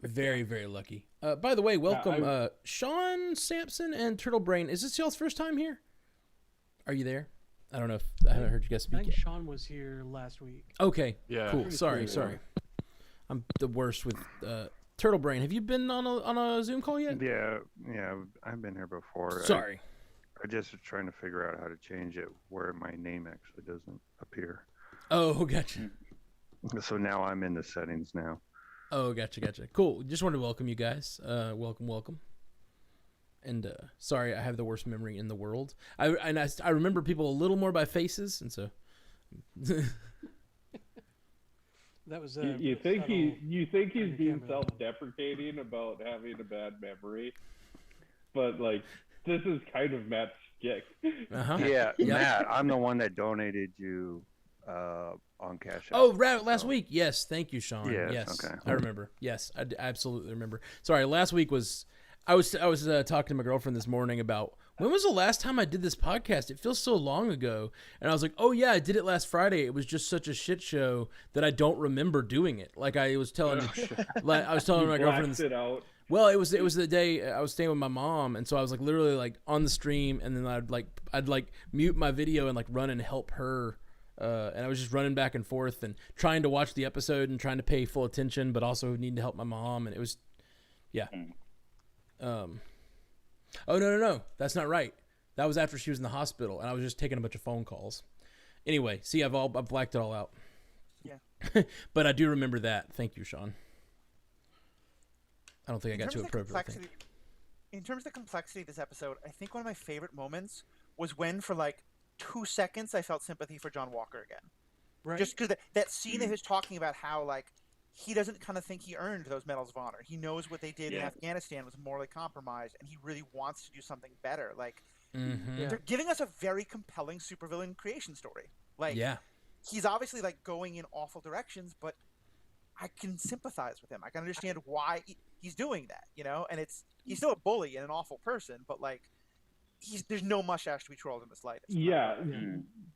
Very, very lucky. By the way, welcome Sean Sampson and Turtle Brain. Is this y'all's first time here? Are you there? I don't know if I haven't heard you guys I speak think yet. Sean was here last week. Okay. Yeah. Cool. Sorry. I'm the worst with Turtle Brain. Have you been on a Zoom call yet? Yeah, I've been here before. Sorry. I just was trying to figure out how to change it where my name actually doesn't appear. Oh, gotcha. So now I'm in the settings now. Oh, gotcha. Cool. Just wanted to welcome you guys. Welcome. And sorry, I have the worst memory in the world. I remember people a little more by faces, and so. That was you think he's being self-deprecating about having a bad memory, but like this is kind of Matt's stick. Yeah, Matt, I'm the one that donated you on Cash App. Oh, right, last week. Yes, thank you, Sean. Yes, Yes, okay. I remember. Yes, I absolutely remember. Sorry, last week was. I was talking to my girlfriend this morning about when was the last time I did this podcast? It feels so long ago. And I was like, oh, yeah, I did it last Friday. It was just such a shit show that I don't remember doing it. Like I was telling my girlfriend. It out. Well, it was the day I was staying with my mom. And so I was like literally like on the stream. And then I'd mute my video and like run and help her. And I was just running back and forth and trying to watch the episode and trying to pay full attention, but also needing to help my mom. And it was, yeah. Oh no, that's not right. That was after she was in the hospital, and I was just taking a bunch of phone calls. Anyway, see, I've blacked it all out. Yeah. But I do remember that. Thank you, Sean. I don't think I got too appropriate. In terms of the complexity of this episode, I think one of my favorite moments was when, for like 2 seconds, I felt sympathy for John Walker again. Right. Just because that scene of his talking about how like he doesn't kind of think he earned those medals of honor. He knows what they did in Afghanistan was morally compromised, and he really wants to do something better. Like, they're giving us a very compelling supervillain creation story. Like, he's obviously like going in awful directions, but I can sympathize with him. I can understand why he's doing that, you know. And he's still a bully and an awful person, but like, there's no mustache to be twirled in the slightest. Yeah,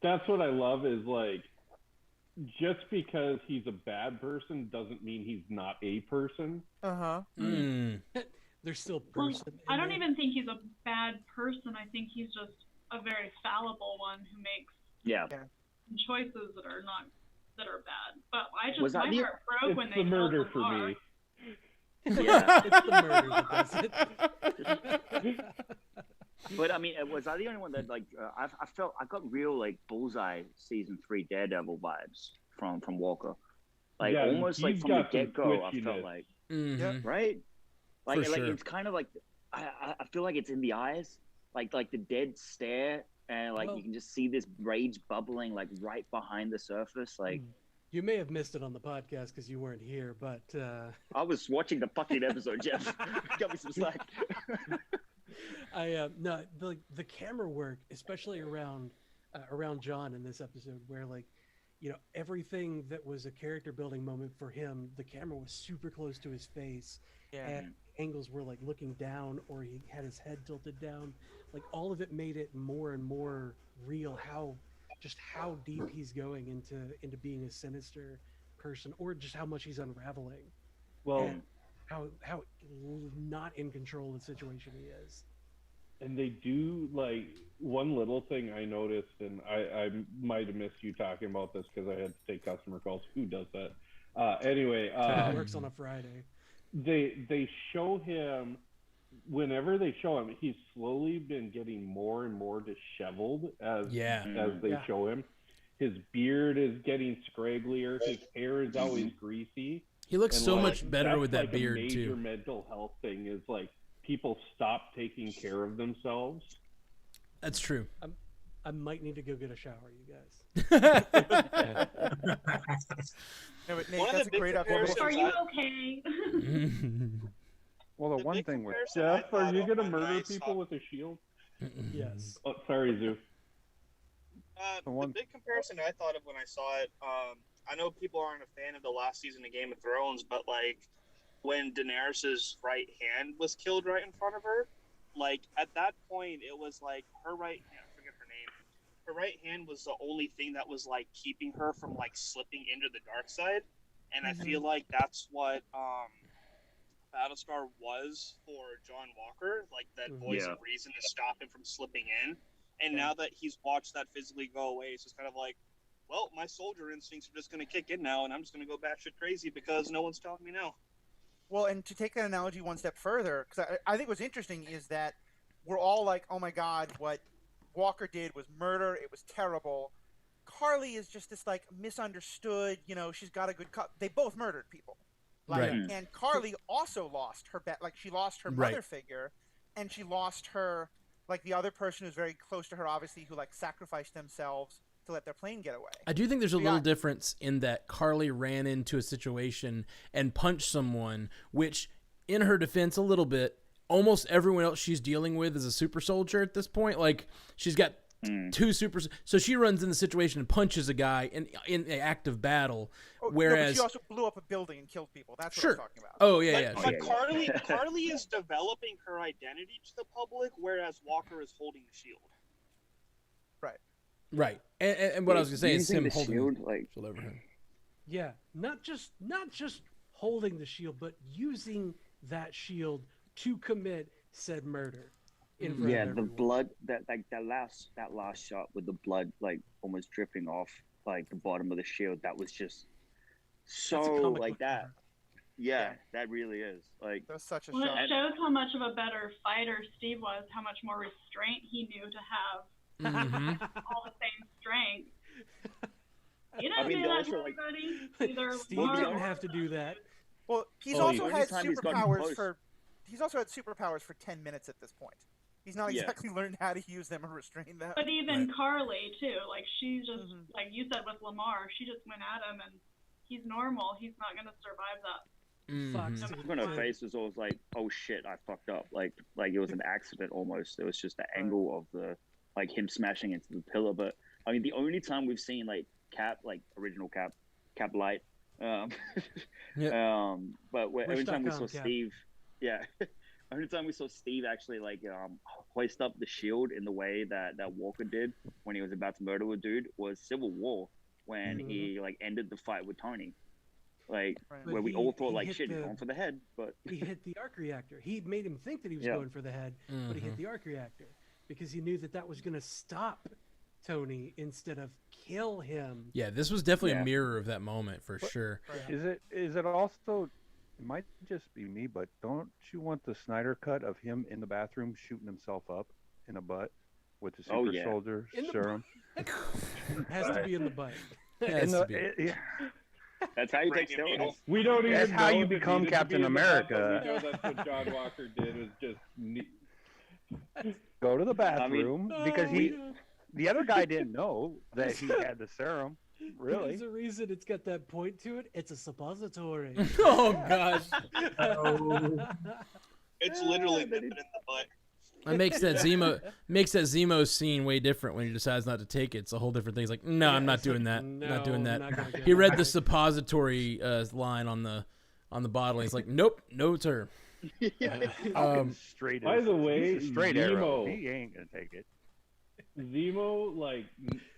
that's what I love is like. Just because he's a bad person doesn't mean he's not a person. There's still person. I don't even think he's a bad person. I think he's just a very fallible one who makes choices that are bad. But my heart broke when they the murder killed for Lamar. me. Yeah. It's the murder that does it. But I mean, was I the only one that like? I felt I got real like Bullseye season 3 Daredevil vibes from Walker, like almost like from the get go. I felt like, right, like sure. it's kind of like I feel like it's in the eyes, like the dead stare, and like you can just see this rage bubbling like right behind the surface, like. You may have missed it on the podcast because you weren't here, but I was watching the fucking episode, Jeff. Got me some slack. No, the camera work, especially around John in this episode, where like, you know, everything that was a character building moment for him, the camera was super close to his face, and angles were like looking down, or he had his head tilted down. Like all of it made it more and more real. How deep he's going into being a sinister person, or just how much he's unraveling. Well, and how not in control of the situation he is. And they do, like, one little thing I noticed, and I might have missed you talking about this because I had to take customer calls. Who does that? Anyway. It works on a Friday. They show him, whenever they show him, he's slowly been getting more and more disheveled as they show him. His beard is getting scragglier. His hair is always greasy. He looks so much better with that beard, too. A major too. mental health thing is, like, people stop taking care of themselves. That's true. I might need to go get a shower, you guys. No, but Nate, that's a great observation. Are you okay? Well, the one thing with Jeff, are you gonna murder people with a shield? Yes. Oh, sorry, Zoo. The big comparison I thought of when I saw it, I know people aren't a fan of the last season of Game of Thrones, but like when Daenerys's right hand was killed right in front of her, like at that point it was like her right hand, I forget her name. Her right hand was the only thing that was like keeping her from like slipping into the dark side, and I feel like that's what Battlestar was for John Walker, like that voice of reason to stop him from slipping in. And now that he's watched that physically go away, it's just kind of like, well, my soldier instincts are just going to kick in now, and I'm just going to go batshit crazy because no one's telling me no. Well, and to take that analogy one step further, because I think what's interesting is that we're all like, oh my God, what Walker did was murder. It was terrible. Carly is just this like misunderstood, you know, she's got a good cut. They both murdered people. Like, and Carly also lost her she lost her mother figure, and she lost her, like, the other person who's very close to her, obviously, who like sacrificed themselves to let their plane get away. I do think there's a little difference in that Carly ran into a situation and punched someone, which, in her defense, a little bit, almost everyone else she's dealing with is a super soldier at this point. Like, she's got two super... So she runs in the situation and punches a guy in an active battle, whereas... No, but she also blew up a building and killed people. That's what I'm talking about. Oh, yeah, But Carly is developing her identity to the public, whereas Walker is holding the shield. Right. And what I was going to say is him holding shield, the like... shield over him. Yeah, not just holding the shield, but using that shield to commit said murder. In front of everyone. The blood that last shot with the blood like almost dripping off like the bottom of the shield, that was just so like that. Yeah, that really is. Like that's such a Well, it shows how much of a better fighter Steve was, how much more restraint he knew to have. All the same strength. You didn't do that to everybody. Steve didn't have to do that. Well, he's also had superpowers for. He's also had superpowers for 10 minutes at this point. He's not exactly learned how to use them or restrain them. But even Carly too, like she's just like you said with Lamar, she just went at him, and he's normal. He's not gonna survive that. The look on her face was always like, "Oh shit, I fucked up." Like it was an accident almost. It was just the angle of the like him smashing into the pillar. But I mean, the only time we've seen like Cap, like original Cap Light, but every time we saw Steve, every time we saw Steve actually like hoist up the shield in the way that Walker did when he was about to murder a dude was Civil War, when he like ended the fight with Tony. Like where we all thought like shit, he's going for the head, but he hit the arc reactor. He made him think that he was going for the head, but he hit the arc reactor because he knew that was going to stop Tony instead of kill him. Yeah, this was definitely a mirror of that moment for sure. Is it also it might just be me, but don't you want the Snyder cut of him in the bathroom shooting himself up in the butt with the super soldier serum? Has to be in the butt. That's how you take steroids. We don't even. That's how know you if it become needed to Captain be in the butt, but America. we know that's what John Walker did. Is just go to the bathroom because the other guy didn't know that he had the serum. Really? There's a reason it's got that point to it. It's a suppository. Oh gosh. It's literally nipping in the butt. It makes that Zemo scene way different when he decides not to take it. It's a whole different thing. He's like, no, I'm not doing that. Not doing that. He read the suppository line on the bottle. And he's like, nope, no sir. Straight. By the way, straight arrow. He ain't gonna take it. Zemo,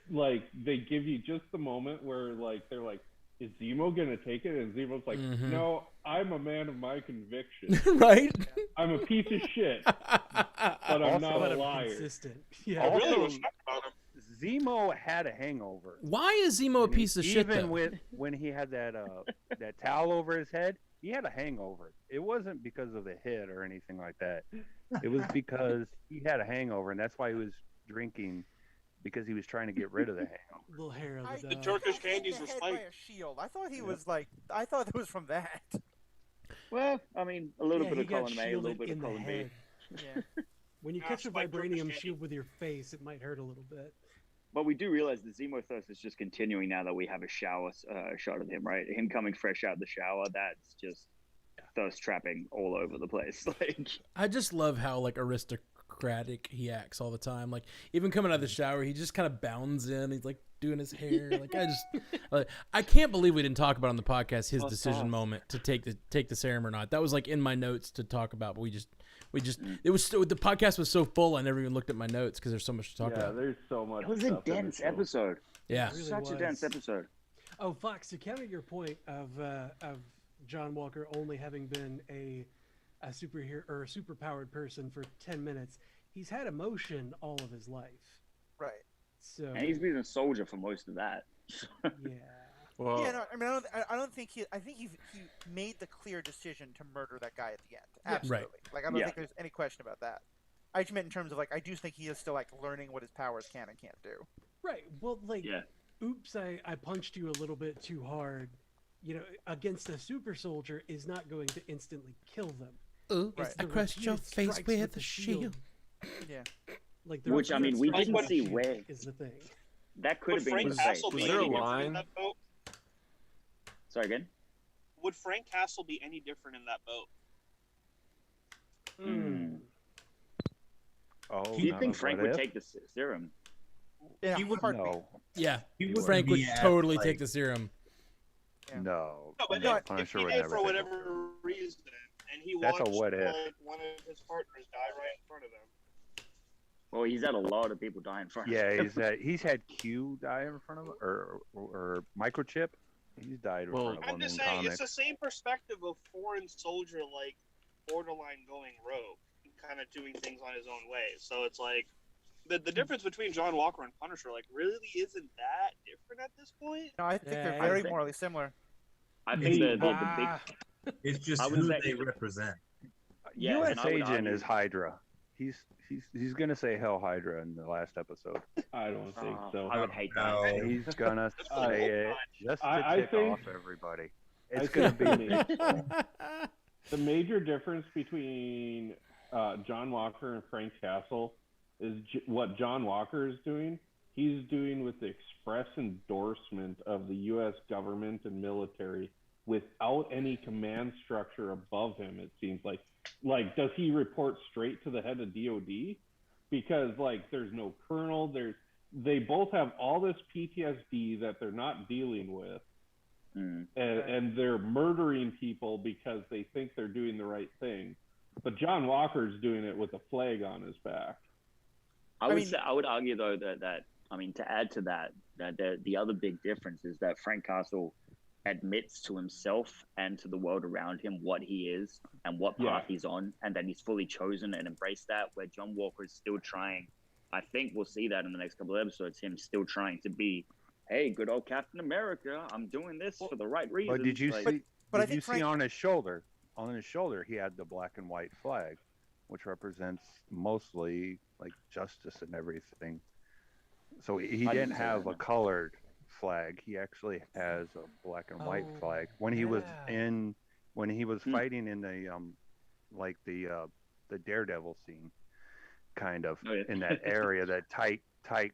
like they give you just the moment where like they're like, is Zemo gonna take it? And Zemo's like, no, I'm a man of my conviction. Right? I'm a piece of shit, but I'm not a liar. Consistent. Yeah. I really respect about him. Zemo had a hangover. Why is Zemo a piece of shit? Even when he had that towel over his head, he had a hangover. It wasn't because of the hit or anything like that. It was because he had a hangover, and that's why he was drinking, because he was trying to get rid of the hangover. Little hair of the Turkish candies were by a shield. I thought he was like. I thought it was from that. Well, I mean, a little bit of column A, a little bit of column B. Yeah. When you catch a vibranium shield with your face, it might hurt a little bit. But we do realize the Zemo thirst is just continuing now that we have a shower shot of him, right? Him coming fresh out of the shower, that's just thirst trapping all over the place. Like, I just love how like aristocratic he acts all the time. Like even coming out of the shower, he just kind of bounds in. He's like doing his hair. Like I can't believe we didn't talk about on the podcast his decision moment to take the serum or not. That was like in my notes to talk about, but we just it was so, the podcast was so full I never even looked at my notes because there's so much to talk about. Yeah, there's so much. It was a dense episode. Yeah, really such a dense episode. Oh, Fox, to counter your point of John Walker only having been a superhero or a superpowered person for 10 minutes, he's had emotion all of his life. Right. So and he's been a soldier for most of that. Yeah. Well, yeah, no, I mean, I don't think I think he made the clear decision to murder that guy at the end. Absolutely. Right. Like, I don't think there's any question about that. I just meant in terms of, like, I do think he is still, like, learning what his powers can and can't do. Right. Well, like, oops, I punched you a little bit too hard, you know, against a super soldier is not going to instantly kill them. Oops, I crushed your face with the shield. Yeah. Like, which, I mean, we didn't see where. Is the thing. That could have been Frank his Castle face. be any different in that boat? Sorry, again? Would Frank Castle be any different in that boat? Oh, do you think Frank would take the serum? Yeah, he would know. Yeah, Frank would totally take the serum. Yeah. No, but if he did for whatever reason, and he watched like one of his partners die right in front of him. Well, he's had a lot of people die in front of him. Yeah, he's had Q die in front of him, or Microchip. He's died in front of him. I'm just saying, it's the same perspective of foreign soldier, like, borderline going rogue, kind of doing things on his own way. So it's like, the difference between John Walker and Punisher, like, really isn't that different at this point? No, I think they're very morally similar. I think the big... It's just who they represent. Yeah, U.S. Agent is Hydra. He's gonna say Hell Hydra in the last episode. I don't think so. I would hate that. He's gonna say it just to tick off everybody. It's gonna be the major difference between John Walker and Frank Castle is what John Walker is doing. He's doing with the express endorsement of the U.S. government and military without any command structure above him. It seems like. Like, does he report straight to the head of DOD? Because, like, there's no colonel. They both have all this PTSD that they're not dealing with. And they're murdering people because they think they're doing the right thing. But John Walker's doing it with a flag on his back. I would argue, though, that I mean, to add to that the other big difference is that Frank Castle admits to himself and to the world around him what he is and what path he's on, and that he's fully chosen and embraced that, where John Walker is still trying. I think we'll see that in the next couple of episodes, him still trying to be, hey, good old Captain America, I'm doing this for the right reasons. But did you see? But I Did you think see on his shoulder? On his shoulder, he had the black and white flag, which represents mostly like justice and everything. So he didn't have a colored flag. He actually has a black and white flag. When he was fighting in the like the Daredevil scene, kind of in that area, that tight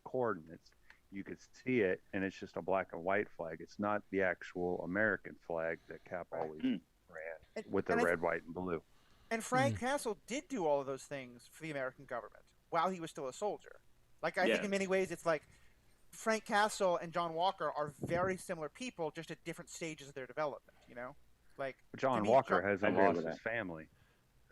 coordinates, you could see it, and it's just a black and white flag. It's not the actual American flag that Cap always ran with the red, white, and blue. And Frank Castle did do all of those things for the American government while he was still a soldier. Like, I think in many ways it's like Frank Castle and John Walker are very similar people, just at different stages of their development, you know? Like John Walker hasn't lost his family.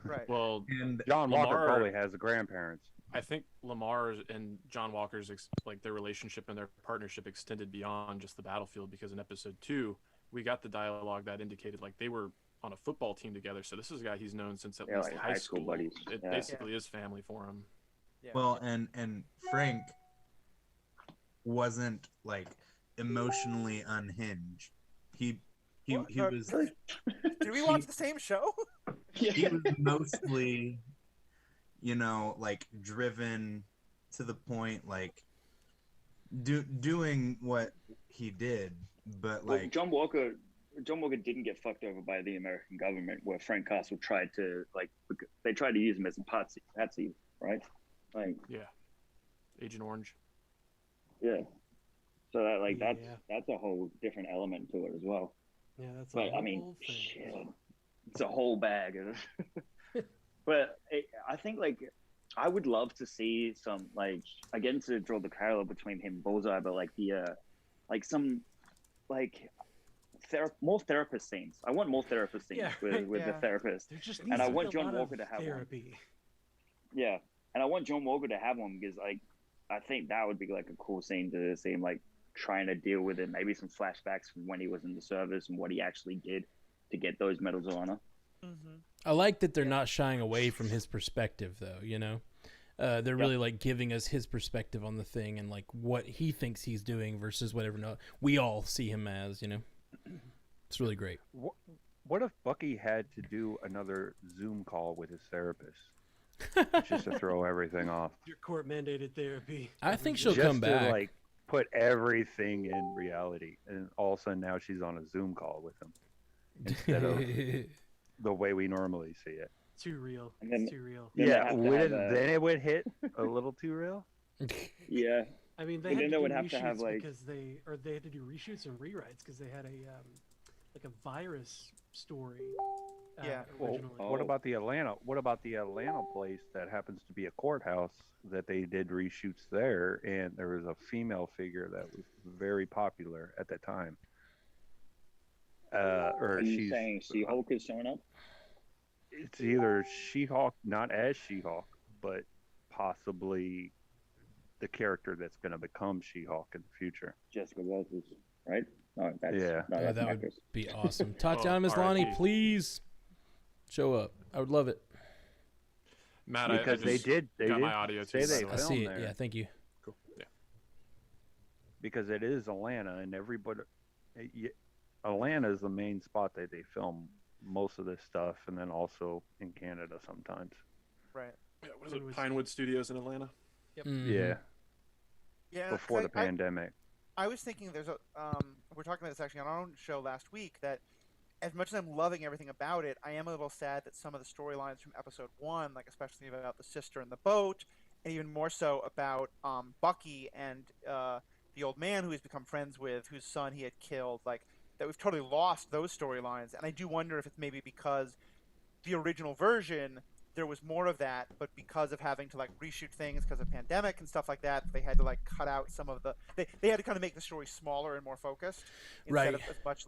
Right. Well, and John Walker probably has grandparents. I think Lamar and John Walker's like their relationship and their partnership extended beyond just the battlefield, because in episode 2 we got the dialogue that indicated like they were on a football team together. So this is a guy he's known since at least like high school buddies. It basically is family for him. Yeah. Well, and Frank wasn't like emotionally unhinged. He was. Did we watch the same show? He was mostly, like driven to the point, like doing what he did, but like John Walker didn't get fucked over by the American government, where Frank Castle tried to they tried to use him as a patsy, right? Like Agent Orange. Yeah. So that that's a whole different element to it as well. Yeah, that's. But I mean, shit, it's a whole bag. But I think I would love to see some again, to draw the parallel between him and Bullseye, but some more therapist scenes. I want more therapist scenes with the therapist, and I want John Walker to have therapy. One. Yeah, and I want John Walker to have one because I think that would be a cool scene to see him trying to deal with it. Maybe some flashbacks from when he was in the service and what he actually did to get those medals of honor. Mm-hmm. I like that they're not shying away from his perspective, though. They're really giving us his perspective on the thing and what he thinks he's doing versus whatever we all see him as. It's really great. What if Bucky had to do another Zoom call with his therapist just to throw everything off? Your court mandated therapy. I think she'll just come back. To, put everything in reality, and all of a sudden now she's on a Zoom call with him instead of the way we normally see it. Too real. It's too real. Yeah, then it would hit a little too real. Yeah. I mean, they had to do reshoots because they had to do reshoots and rewrites because they had a virus story. What about the Atlanta? What about the Atlanta place that happens to be a courthouse that they did reshoots there, and there was a female figure that was very popular at the time. Are you saying She-Hulk is showing up? It's either She-Hulk, not as She-Hulk, but possibly the character that's going to become She-Hulk in the future. Jessica Walters, right? No, that would be awesome. Tatiana Maslany, please show up. I would love it. Matt, because I they got my audio say too. they I see it. there. Yeah, thank you. Cool. Yeah. Because it is Atlanta, and everybody, Atlanta is the main spot that they film most of this stuff, and then also in Canada sometimes. Right. Yeah, what is it? Pinewood Studios in Atlanta. Yep. Mm-hmm. Yeah. Yeah. Before the pandemic. I was thinking there's we're talking about this actually on our own show last week, that as much as I'm loving everything about it, I am a little sad that some of the storylines from episode 1, especially about the sister in the boat, and even more so about Bucky and the old man who he's become friends with, whose son he had killed, that we've totally lost those storylines. And I do wonder if it's maybe because the original version, there was more of that, but because of having to reshoot things because of pandemic and stuff like that, they had to cut out some of the they had to kind of make the story smaller and more focused instead of as much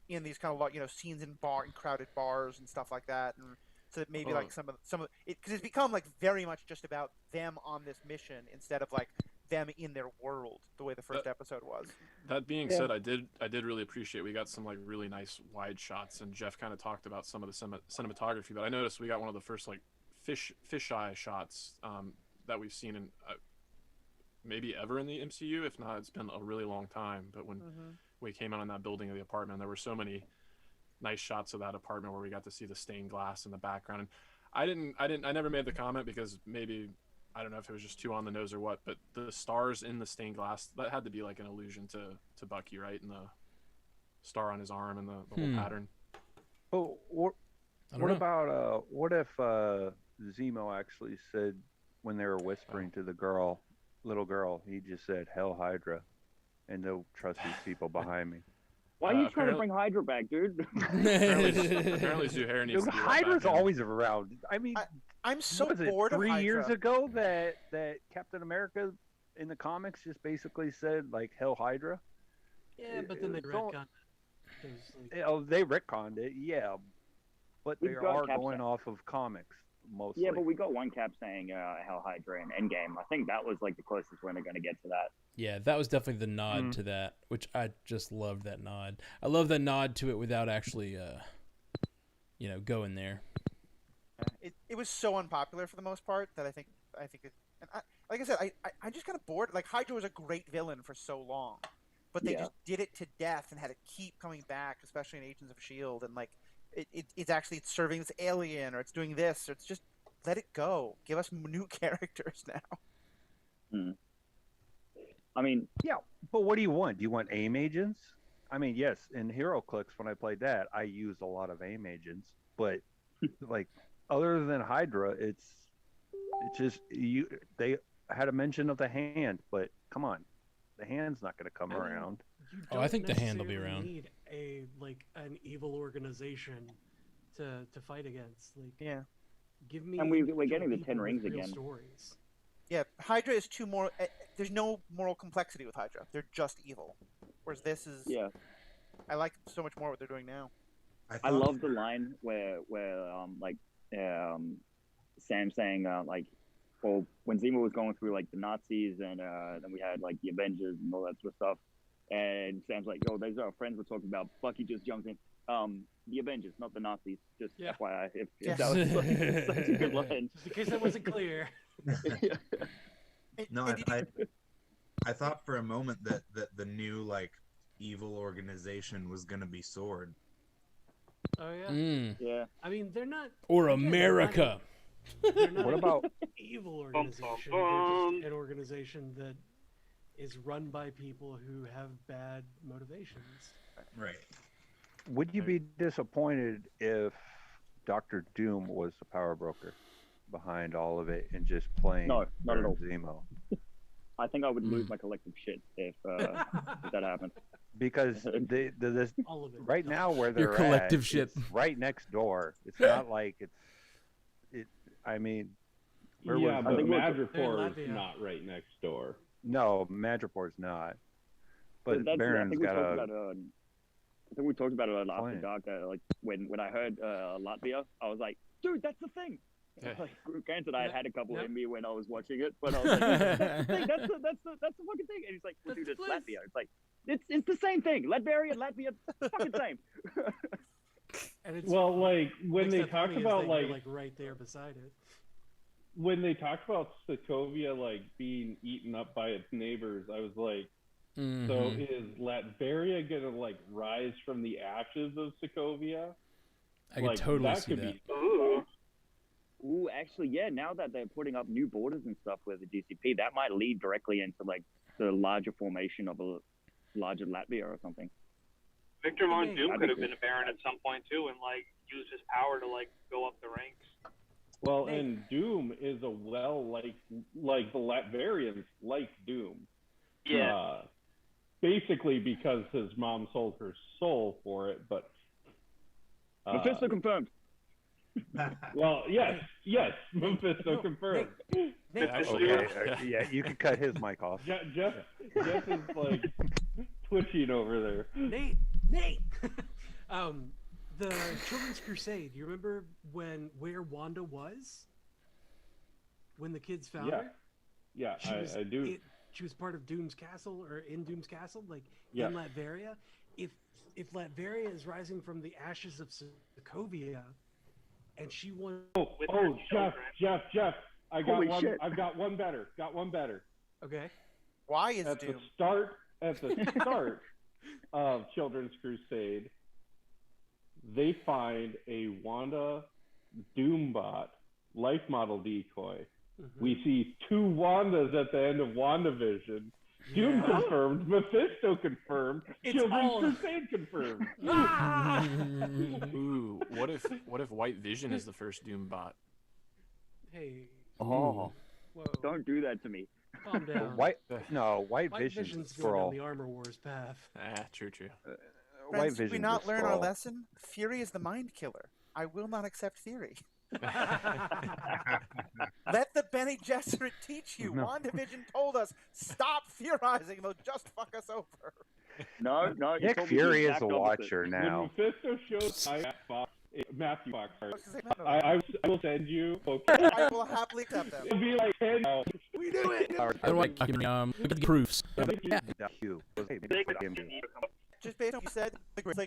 in these kind of scenes in crowded bars and stuff like that. And so that maybe some of it, because it's become very much just about them on this mission instead of them in their world, the way the first episode was. That being said, I did really appreciate we got some really nice wide shots, and Jeff kind of talked about some of the cinematography, but I noticed we got one of the first fisheye shots that we've seen in maybe ever in the MCU. If not, it's been a really long time. But when we came out in that building of the apartment, there were so many nice shots of that apartment where we got to see the stained glass in the background. And I never made the comment because maybe, I don't know if it was just too on the nose or what, but the stars in the stained glass, that had to be like an allusion to Bucky, right? And the star on his arm and the whole pattern. Oh, what about what if Zemo actually said when they were whispering to the little girl, he just said "Hell Hydra," and they'll trust these people behind me. Why are you trying to bring Hydra back, dude? apparently Zuhair needs to be Hydra's always around. I mean, I'm so was it bored of 3 Hydra. years ago that Captain America in the comics just basically said like "Hell Hydra"? Yeah, but then they retconned it. Oh, they retconned it, yeah, but they are going off of comics mostly. Yeah, but we got one Cap saying Hell Hydra in Endgame. I think that was like the closest when they're going to get to that. Yeah, that was definitely the nod to that, which I just loved that nod. I love the nod to it without actually, going there. It was so unpopular for the most part that I think it. And like I said, I just kind of bored. Like Hydra was a great villain for so long, but they just did it to death and had to keep coming back, especially in Agents of S.H.I.E.L.D. And like it's actually serving this alien, or it's doing this, or it's just let it go. Give us new characters now. I mean, yeah, but what do you want? Do you want AIM agents? I mean, yes, in HeroClix when I played that, I used a lot of AIM agents, but like other than Hydra, it's just they had a mention of the hand, but come on, the hand's not going to come around. I think the hand will be around. You need an evil organization to fight against. Like, give me. And we're getting the 10 rings again. Stories. Yeah, Hydra is too more. There's no moral complexity with Hydra. They're just evil. Whereas this is. Yeah. I like so much more what they're doing now. I love the line where Sam saying well, when Zemo was going through like the Nazis and then we had like the Avengers and all that sort of stuff, and Sam's like, "Yo, those are our friends we're talking about." Bucky just jumps in. The Avengers, not the Nazis. Just FYI, if that was such a good line. Just in case that wasn't clear. No, I thought for a moment that the new like evil organization was gonna be Sword. Oh yeah. Yeah. I mean, they're not. Or America. They're not What about an evil organization? They're just an organization that is run by people who have bad motivations. Right. Would you be disappointed if Dr. Doom was the power broker behind all of it and just playing No, not at all. Zemo? I think I would lose my collective shit if that happened. Because this All of it. right now where they're Your collective at, shit. it's right next door. It's not like it. I mean, where Yeah, was but the- Madripoor is Latvia. not right next door. No, Madripoor's not. But that's- Baron's got I think we talked about it after Plan. dark. Like when I heard Latvia, I was like, "Dude, that's the thing." Like, granted, I had a couple in me when I was watching it, but I was like, "That's the thing. That's the fucking thing." And he's like, well, "Dude, it's Latvia." It's like it's the same thing. Latveria and Latvia, fucking same. And it's Well, like when makes they that talk funny is about that like you're, right there beside it. when they talked about Sokovia like being eaten up by its neighbors, I was like, so is Latveria gonna like rise from the ashes of Sokovia? I could totally see that. Ooh, actually, yeah. Now that they're putting up new borders and stuff with the DCP, that might lead directly into like the larger formation of a larger Latvia or something. Victor Von Doom could have been a Baron at some point too, and like use his power to like go up the ranks. Well, and Doom is a like the Latverians like Doom. Yeah. Basically because his mom sold her soul for it, but Mephisto confirmed. Well, yes, Mephisto confirmed. Okay, yeah, you can cut his mic off. Jeff is like twitching over there. Nate. The Children's Crusade. You remember where Wanda was when the kids found her? Yeah, I do. She was part of Doom's Castle, or in Doom's Castle, like Yeah. in Latveria. If Latveria is rising from the ashes of Sokovia, and she won. Oh, Jeff! I got Holy one. shit. I've got one better. Okay. Why is At Doom? the start of Children's Crusade, they find a Wanda Doombot life model decoy. We see 2 Wandas at the end of WandaVision. Doom confirmed, Mephisto confirmed, Children's Crusade confirmed. Ooh, what if White Vision is the first Doom bot? Hey. Oh. Whoa. Don't do that to me. Calm down. White White Vision's Vision's for going all. down the Armor Wars path. True. White Friends, did we Vision's not a learn our scroll. lesson? Fury is the mind killer. I will not accept theory. Let the Bene Gesserit teach you. No. WandaVision told us, stop theorizing, they'll just fuck us over. No, you Nick told me the Fury is exact a opposite. watcher now. When Mephisto shows Matthew Fox, sorry. I was gonna say, no. I will send you. I will happily accept them. It'll be like 10. We do it! And what I can look at the proofs. Yeah. Just based on what you said, like